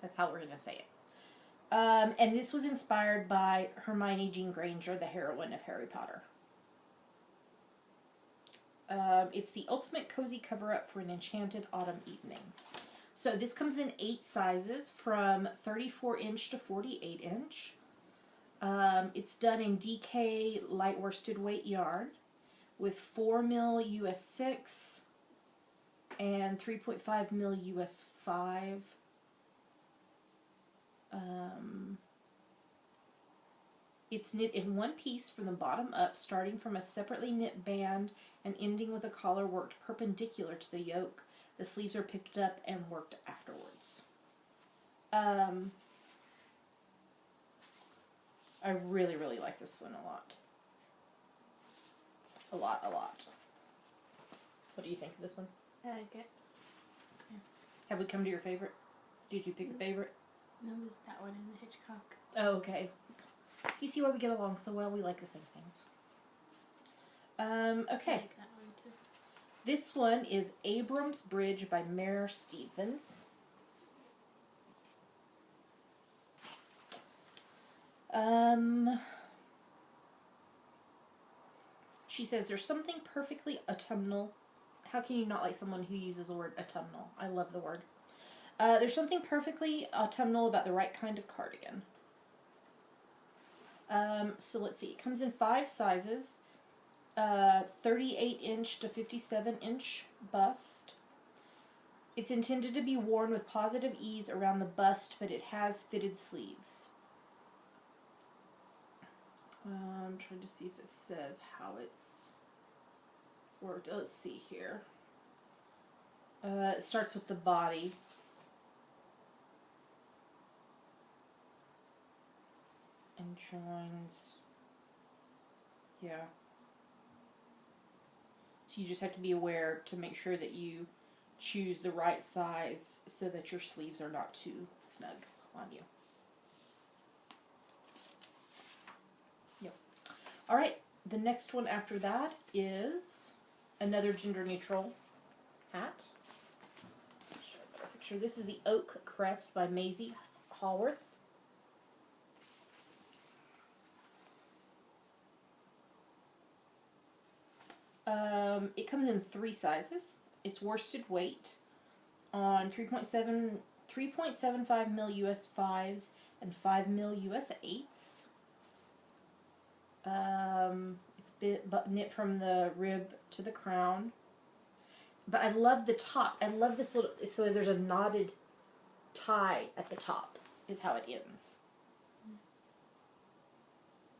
That's how we're gonna say it. And this was inspired by Hermione Jean Granger, the heroine of Harry Potter. It's the ultimate cozy cover-up for an enchanted autumn evening. So this comes in 8 sizes from 34-inch to 48-inch. It's done in DK light worsted weight yarn with 4 mil US 6 and 3.5 mil US 5. It's knit in one piece from the bottom up, starting from a separately knit band and ending with a collar worked perpendicular to the yoke. The sleeves are picked up and worked afterwards. I really, really like this one a lot. A lot, a lot. What do you think of this one? I like it. Yeah. Have we come to your favorite? Did you pick a favorite? No, it was that one in the Hitchcock. Oh, okay. You see why we get along so well? We like the same things. I Okay. like that one too. This one is Abram's Bridge by Mare Stevens. She says, there's something perfectly autumnal. How can you not like someone who uses the word autumnal? I love the word. There's something perfectly autumnal about the right kind of cardigan. So let's see. It comes in 5 sizes. 38-inch to 57-inch bust. It's intended to be worn with positive ease around the bust, but it has fitted sleeves. I'm trying to see if it says how it's worked. Let's see here. It starts with the body. And joins. Yeah. So you just have to be aware to make sure that you choose the right size so that your sleeves are not too snug on you. Yep. All right, the next one after that is another gender neutral hat. Show a better picture. This is the Oak Crest by Maisie Hallworth. It comes in 3 sizes. It's worsted weight on 3.75 mil US 5s and 5 mil US 8s. It's knit from the rib to the crown. But I love the top. I love this little, so there's a knotted tie at the top is how it ends.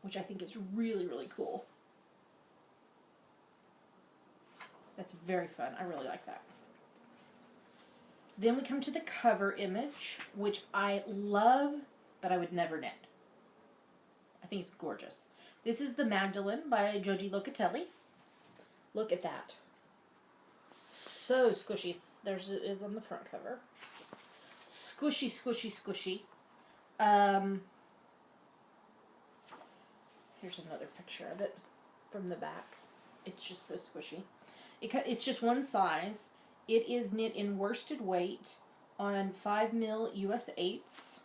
Which I think is really, really cool. That's very fun. I really like that. Then we come to the cover image, which I love, but I would never knit. I think it's gorgeous. This is the Magdalene by Joji Locatelli. Look at that. So squishy. It is on the front cover. Squishy, squishy, squishy. Here's another picture of it from the back. It's just so squishy. It's just one size. It is knit in worsted weight on 5 mil US 8s.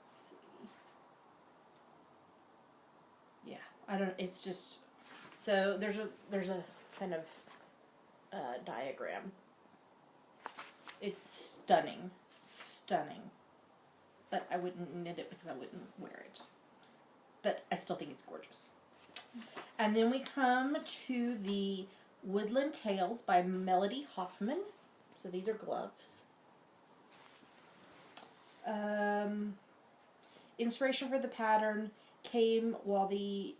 Let's see. Yeah, I don't. It's just so there's a kind of diagram. It's stunning, stunning. But I wouldn't knit it because I wouldn't wear it. But I still think it's gorgeous. And then we come to the Woodland Tales by Melody Hoffman. So these are gloves. Inspiration for the pattern came while the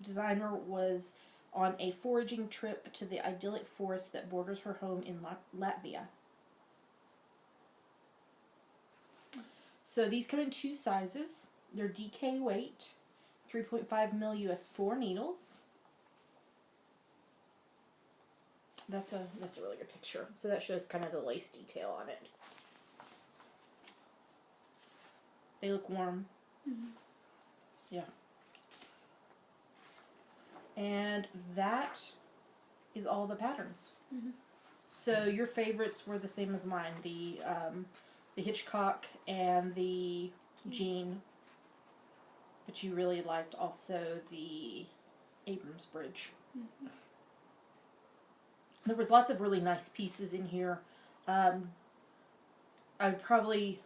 designer was on a foraging trip to the idyllic forest that borders her home in Latvia. So these come in 2 sizes. They're DK weight. 3.5 mil US 4 needles. That's a really good picture. So that shows kind of the lace detail on it. They look warm. Mm-hmm. Yeah. And that is all the patterns. Mm-hmm. So your favorites were the same as mine. The Hitchcock and the Jean. But you really liked also the Abrams Bridge. Mm-hmm. There was lots of really nice pieces in here. I would probably,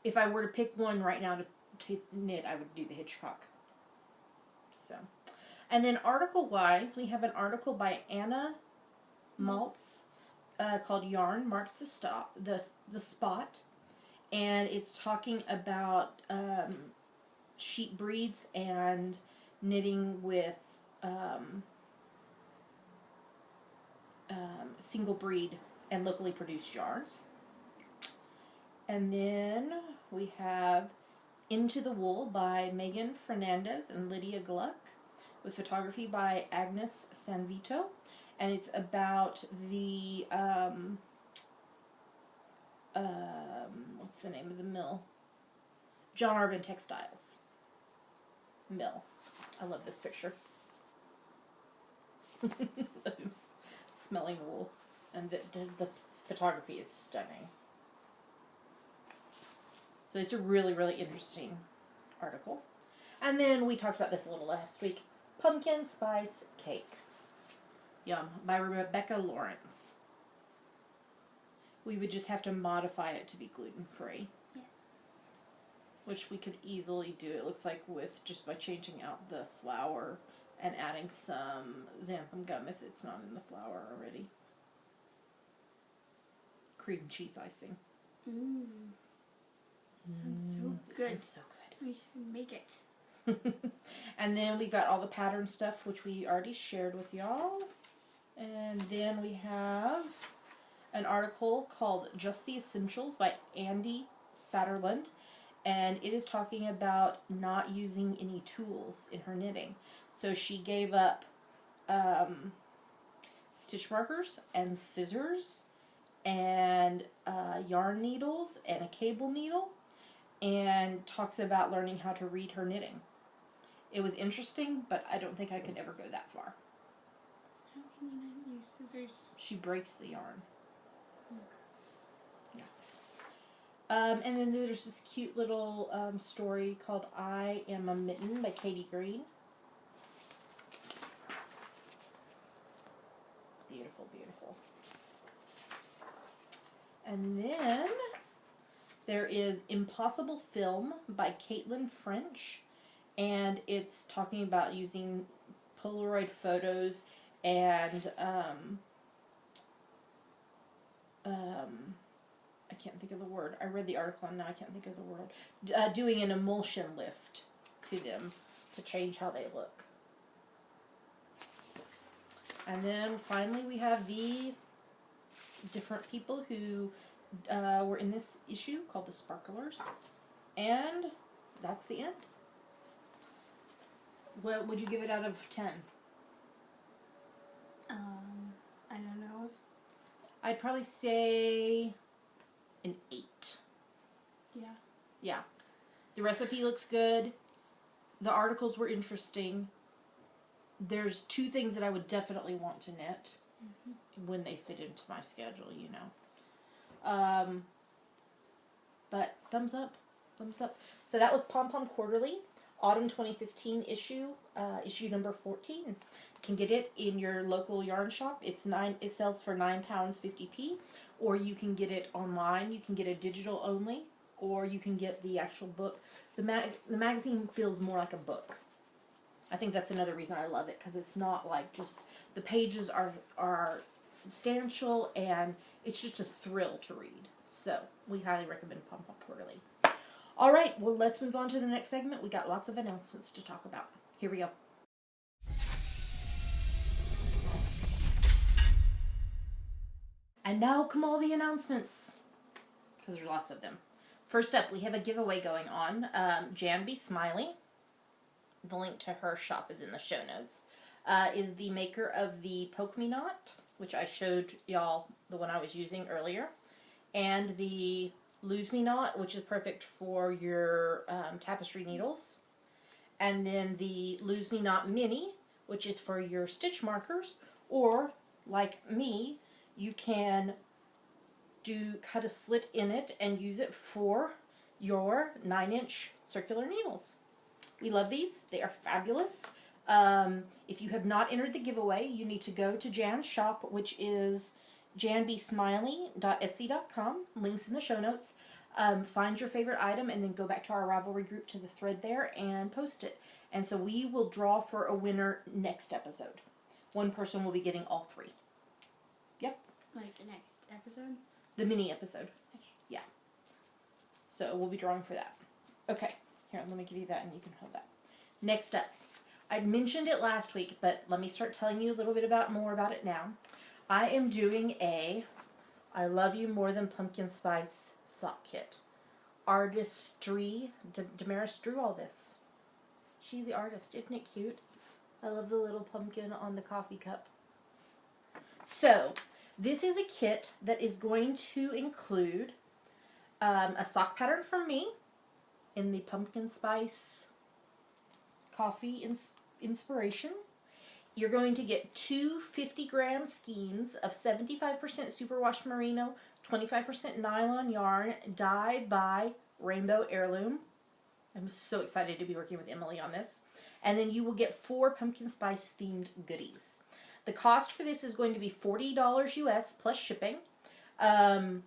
if I were to pick one right now to knit, I would do the Hitchcock. So, and then article-wise, we have an article by Anna Maltz called "Yarn Marks the Spot," and it's talking about sheep breeds and knitting with single breed and locally produced yarns. And then we have Into the Wool by Megan Fernandez and Lydia Gluck with photography by Agnes Sanvito, and it's about the what's the name of the mill? John Arbin Textiles mill. I love this picture. Of him smelling the wool, and the photography is stunning. So it's a really, really interesting article. And then we talked about this a little last week. Pumpkin Spice Cake. Yum. By Rebecca Lawrence. We would just have to modify it to be gluten-free. Yes. Which we could easily do. It looks like with just by changing out the flour and adding some xanthan gum if it's not in the flour already. Cream cheese icing. Mmm. Sounds so good. Sounds so good. We should make it. And then we got all the pattern stuff, which we already shared with y'all. And then we have an article called Just the Essentials by Andy Satterlund. And it is talking about not using any tools in her knitting. So she gave up stitch markers and scissors and yarn needles and a cable needle, and talks about learning how to read her knitting. It was interesting, but I don't think I could ever go that far. How can you not use scissors? She breaks the yarn. Yeah. And then there's this cute little story called I Am a Mitten by Katie Green. Beautiful, beautiful. And then there is Impossible Film by Caitlin French, and it's talking about using Polaroid photos and I can't think of the word. I read the article and now I can't think of the word. Doing an emulsion lift to them to change how they look. And then finally we have the different people who were in this issue called the Sparklers. And that's the end. What would you give it out of 10? I don't know. I'd probably say an 8. Yeah. Yeah. The recipe looks good. The articles were interesting. There's 2 things that I would definitely want to knit when they fit into my schedule, you know. But thumbs up. Thumbs up. So that was Pom Pom Quarterly, Autumn 2015 issue, issue number 14. You can get it in your local yarn shop. It sells for £9.50, or you can get it online. You can get it digital only, or you can get the actual book. The magazine feels more like a book. I think that's another reason I love it, because it's not like just, the pages are substantial, and it's just a thrill to read. So, we highly recommend Pom Pom Quarterly. Alright, well let's move on to the next segment. We got lots of announcements to talk about. Here we go. And now come all the announcements, because there's lots of them. First up, we have a giveaway going on. Jan B. Smiley, the link to her shop is in the show notes, is the maker of the Poke Me Knot, which I showed y'all the one I was using earlier, and the Lose Me Knot, which is perfect for your tapestry needles, and then the Lose Me Knot Mini, which is for your stitch markers, or, like me, you can cut a slit in it and use it for your 9-inch circular needles. We love these. They are fabulous. If you have not entered the giveaway, you need to go to Jan's shop, which is janbsmiley.etsy.com. Links in the show notes. Find your favorite item and then go back to our Ravelry group to the thread there and post it. And so we will draw for a winner next episode. One person will be getting all 3. Yep. Like the next episode? The mini episode. Okay. Yeah. So we'll be drawing for that. Okay. Here, let me give you that and you can hold that. Next up. I mentioned it last week, but let me start telling you a little bit more about it now. I am doing a I Love You More Than Pumpkin Spice sock kit. Artistry. Damaris drew all this. She's the artist. Isn't it cute? I love the little pumpkin on the coffee cup. So, this is a kit that is going to include a sock pattern from me in the pumpkin spice coffee inspiration. You're going to get 2 50-gram skeins of 75% superwash merino, 25% nylon yarn, dyed by Rainbow Heirloom. I'm so excited to be working with Emily on this. And then you will get 4 pumpkin spice themed goodies. The cost for this is going to be $40 US plus shipping. I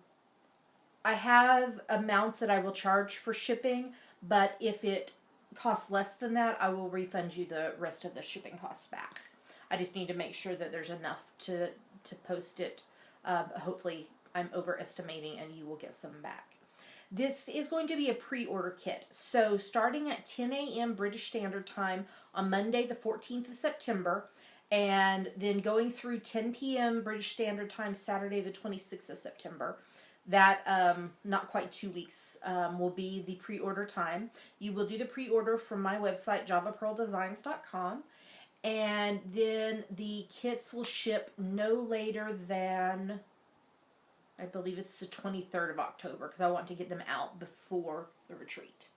have amounts that I will charge for shipping, but if it costs less than that, I will refund you the rest of the shipping costs back. I just need to make sure that there's enough to post it. Hopefully I'm overestimating and you will get some back. This is going to be a pre-order kit. So starting at 10 a.m. British Standard Time on Monday the 14th of September, and then going through 10 p.m. British Standard Time Saturday the 26th of September. That, not quite 2 weeks, will be the pre-order time. You will do the pre-order from my website, javapearldesigns.com. And then the kits will ship no later than, I believe it's the 23rd of October, because I want to get them out before the retreat.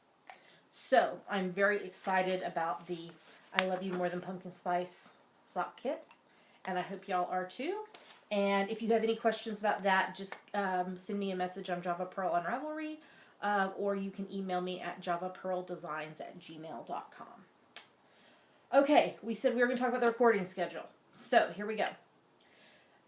So, I'm very excited about the I Love You More Than Pumpkin Spice sock kit. And I hope y'all are too. And if you have any questions about that, just send me a message on Java Pearl on Ravelry. Or you can email me at javapearldesigns@gmail.com. Okay, we said we were going to talk about the recording schedule. So, here we go.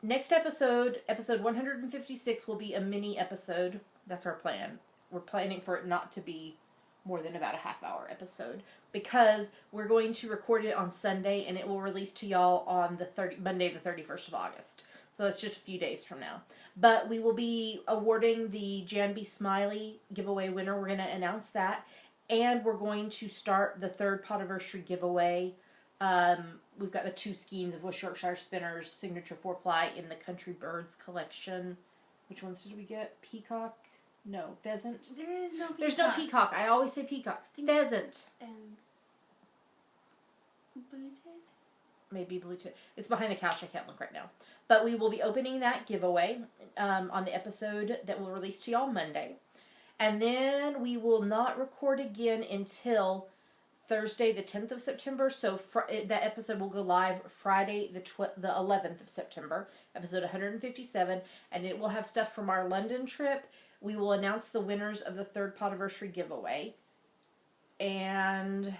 Next episode, episode 156, will be a mini episode. That's our plan. We're planning for it not to be more than about a half-hour episode, because we're going to record it on Sunday, and it will release to y'all on Monday the 31st of August. So that's just a few days from now. But we will be awarding the Jan B. Smiley giveaway winner. We're going to announce that. And we're going to start the third Potiversary giveaway. We've got the 2 skeins of West Yorkshire Spinners Signature 4-ply in the Country Birds collection. Which ones did we get? Peacock? No. Pheasant? There is no peacock. There's no peacock. I always say peacock. Pheasant. And blueted? Maybe blueted. It's behind the couch. I can't look right now. But we will be opening that giveaway on the episode that will release to y'all Monday. And then we will not record again until Thursday, the 10th of September. So that episode will go live Friday, the 11th of September, episode 157. And it will have stuff from our London trip. We will announce the winners of the third Potiversary giveaway. And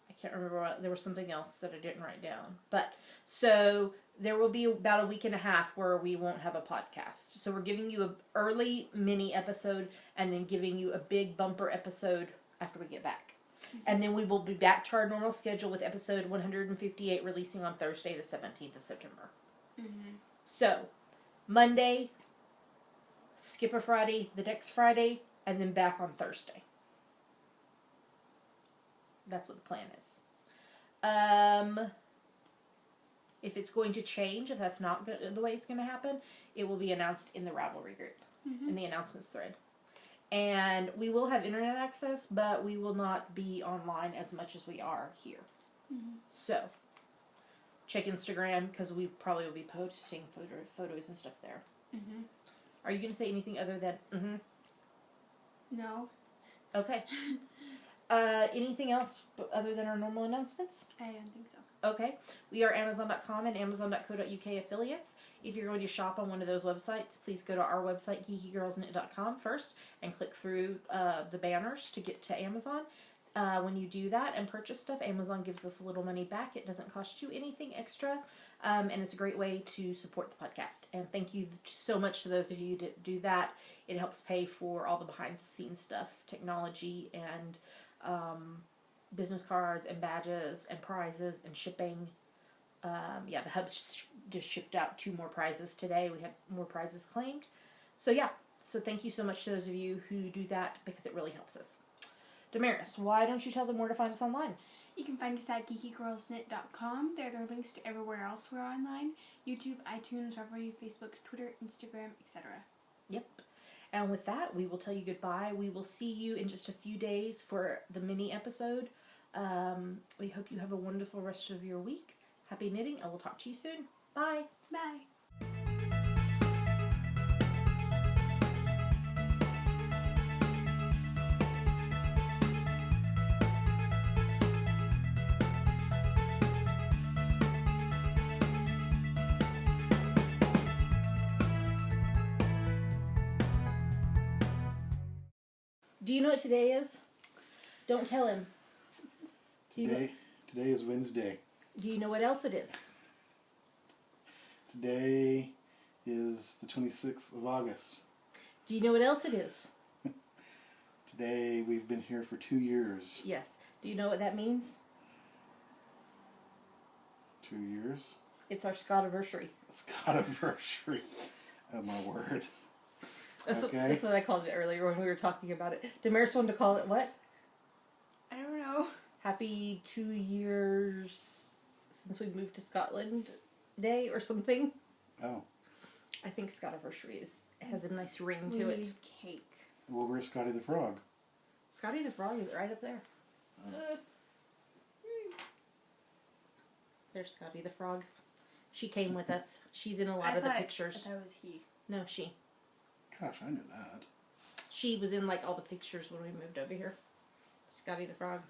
I can't remember there was something else that I didn't write down. But so there will be about a week and a half where we won't have a podcast. So we're giving you an early mini episode and then giving you a big bumper episode after we get back. Mm-hmm. And then we will be back to our normal schedule with episode 158 releasing on Thursday, the 17th of September. Mm-hmm. So, Monday, skip a Friday, the next Friday, and then back on Thursday. That's what the plan is. If it's going to change, if that's not the way it's going to happen, it will be announced in the Ravelry group, in the announcements thread. And we will have internet access, but we will not be online as much as we are here. Mm-hmm. So, check Instagram, because we probably will be posting photos and stuff there. Mm-hmm. Are you going to say anything other than, No. Okay. Anything else other than our normal announcements? I don't think so. Okay. We are Amazon.com and Amazon.co.uk affiliates. If you're going to shop on one of those websites, please go to our website, geekygirlsknit.com first, and click through the banners to get to Amazon. When you do that and purchase stuff, Amazon gives us a little money back. It doesn't cost you anything extra, and it's a great way to support the podcast. And thank you so much to those of you that do that. It helps pay for all the behind-the-scenes stuff, technology, and business cards, and badges, and prizes, and shipping. The hub's just shipped out 2 more prizes today. We had more prizes claimed. So thank you so much to those of you who do that, because it really helps us. Damaris, why don't you tell them where to find us online? You can find us at geekygirlsknit.com. There are links to everywhere else we're online. YouTube, iTunes, Ravelry, Facebook, Twitter, Instagram, etc. Yep. And with that, we will tell you goodbye. We will see you in just a few days for the mini episode. We hope you have a wonderful rest of your week. Happy knitting, and we'll talk to you soon. Bye. Bye. Do you know what today is? Don't tell him. Today is Wednesday. Do you know what else it is? Today is the 26th of August. Do you know what else it is? Today we've been here for 2 years. Yes. Do you know what that means? 2 years? It's our Scotiversary. Scotiversary. Oh my word. That's what I called it earlier when we were talking about it. Damaris wanted to call it what? I don't know. Happy 2 years since we moved to Scotland Day or something. Oh. I think Scotiversary has a nice ring to it. Cake. Well, where's Scotty the Frog? Scotty the Frog is right up there. There's Scotty the frog. She came with us. She's in a lot of the pictures. I thought it was he. No, she. Gosh, I knew that. She was in like all the pictures when we moved over here. Scotty the frog.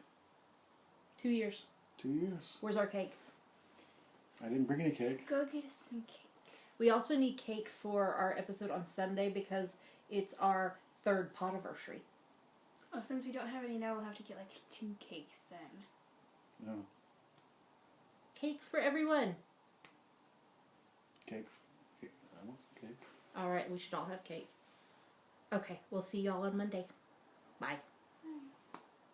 2 years. 2 years. Where's our cake? I didn't bring any cake. Go get us some cake. We also need cake for our episode on Sunday because it's our 3rd potiversary. Oh, since we don't have any now, we'll have to get like 2 cakes then. No. Cake for everyone. Cake. I want some cake. All right, we should all have cake. Okay, we'll see y'all on Monday. Bye.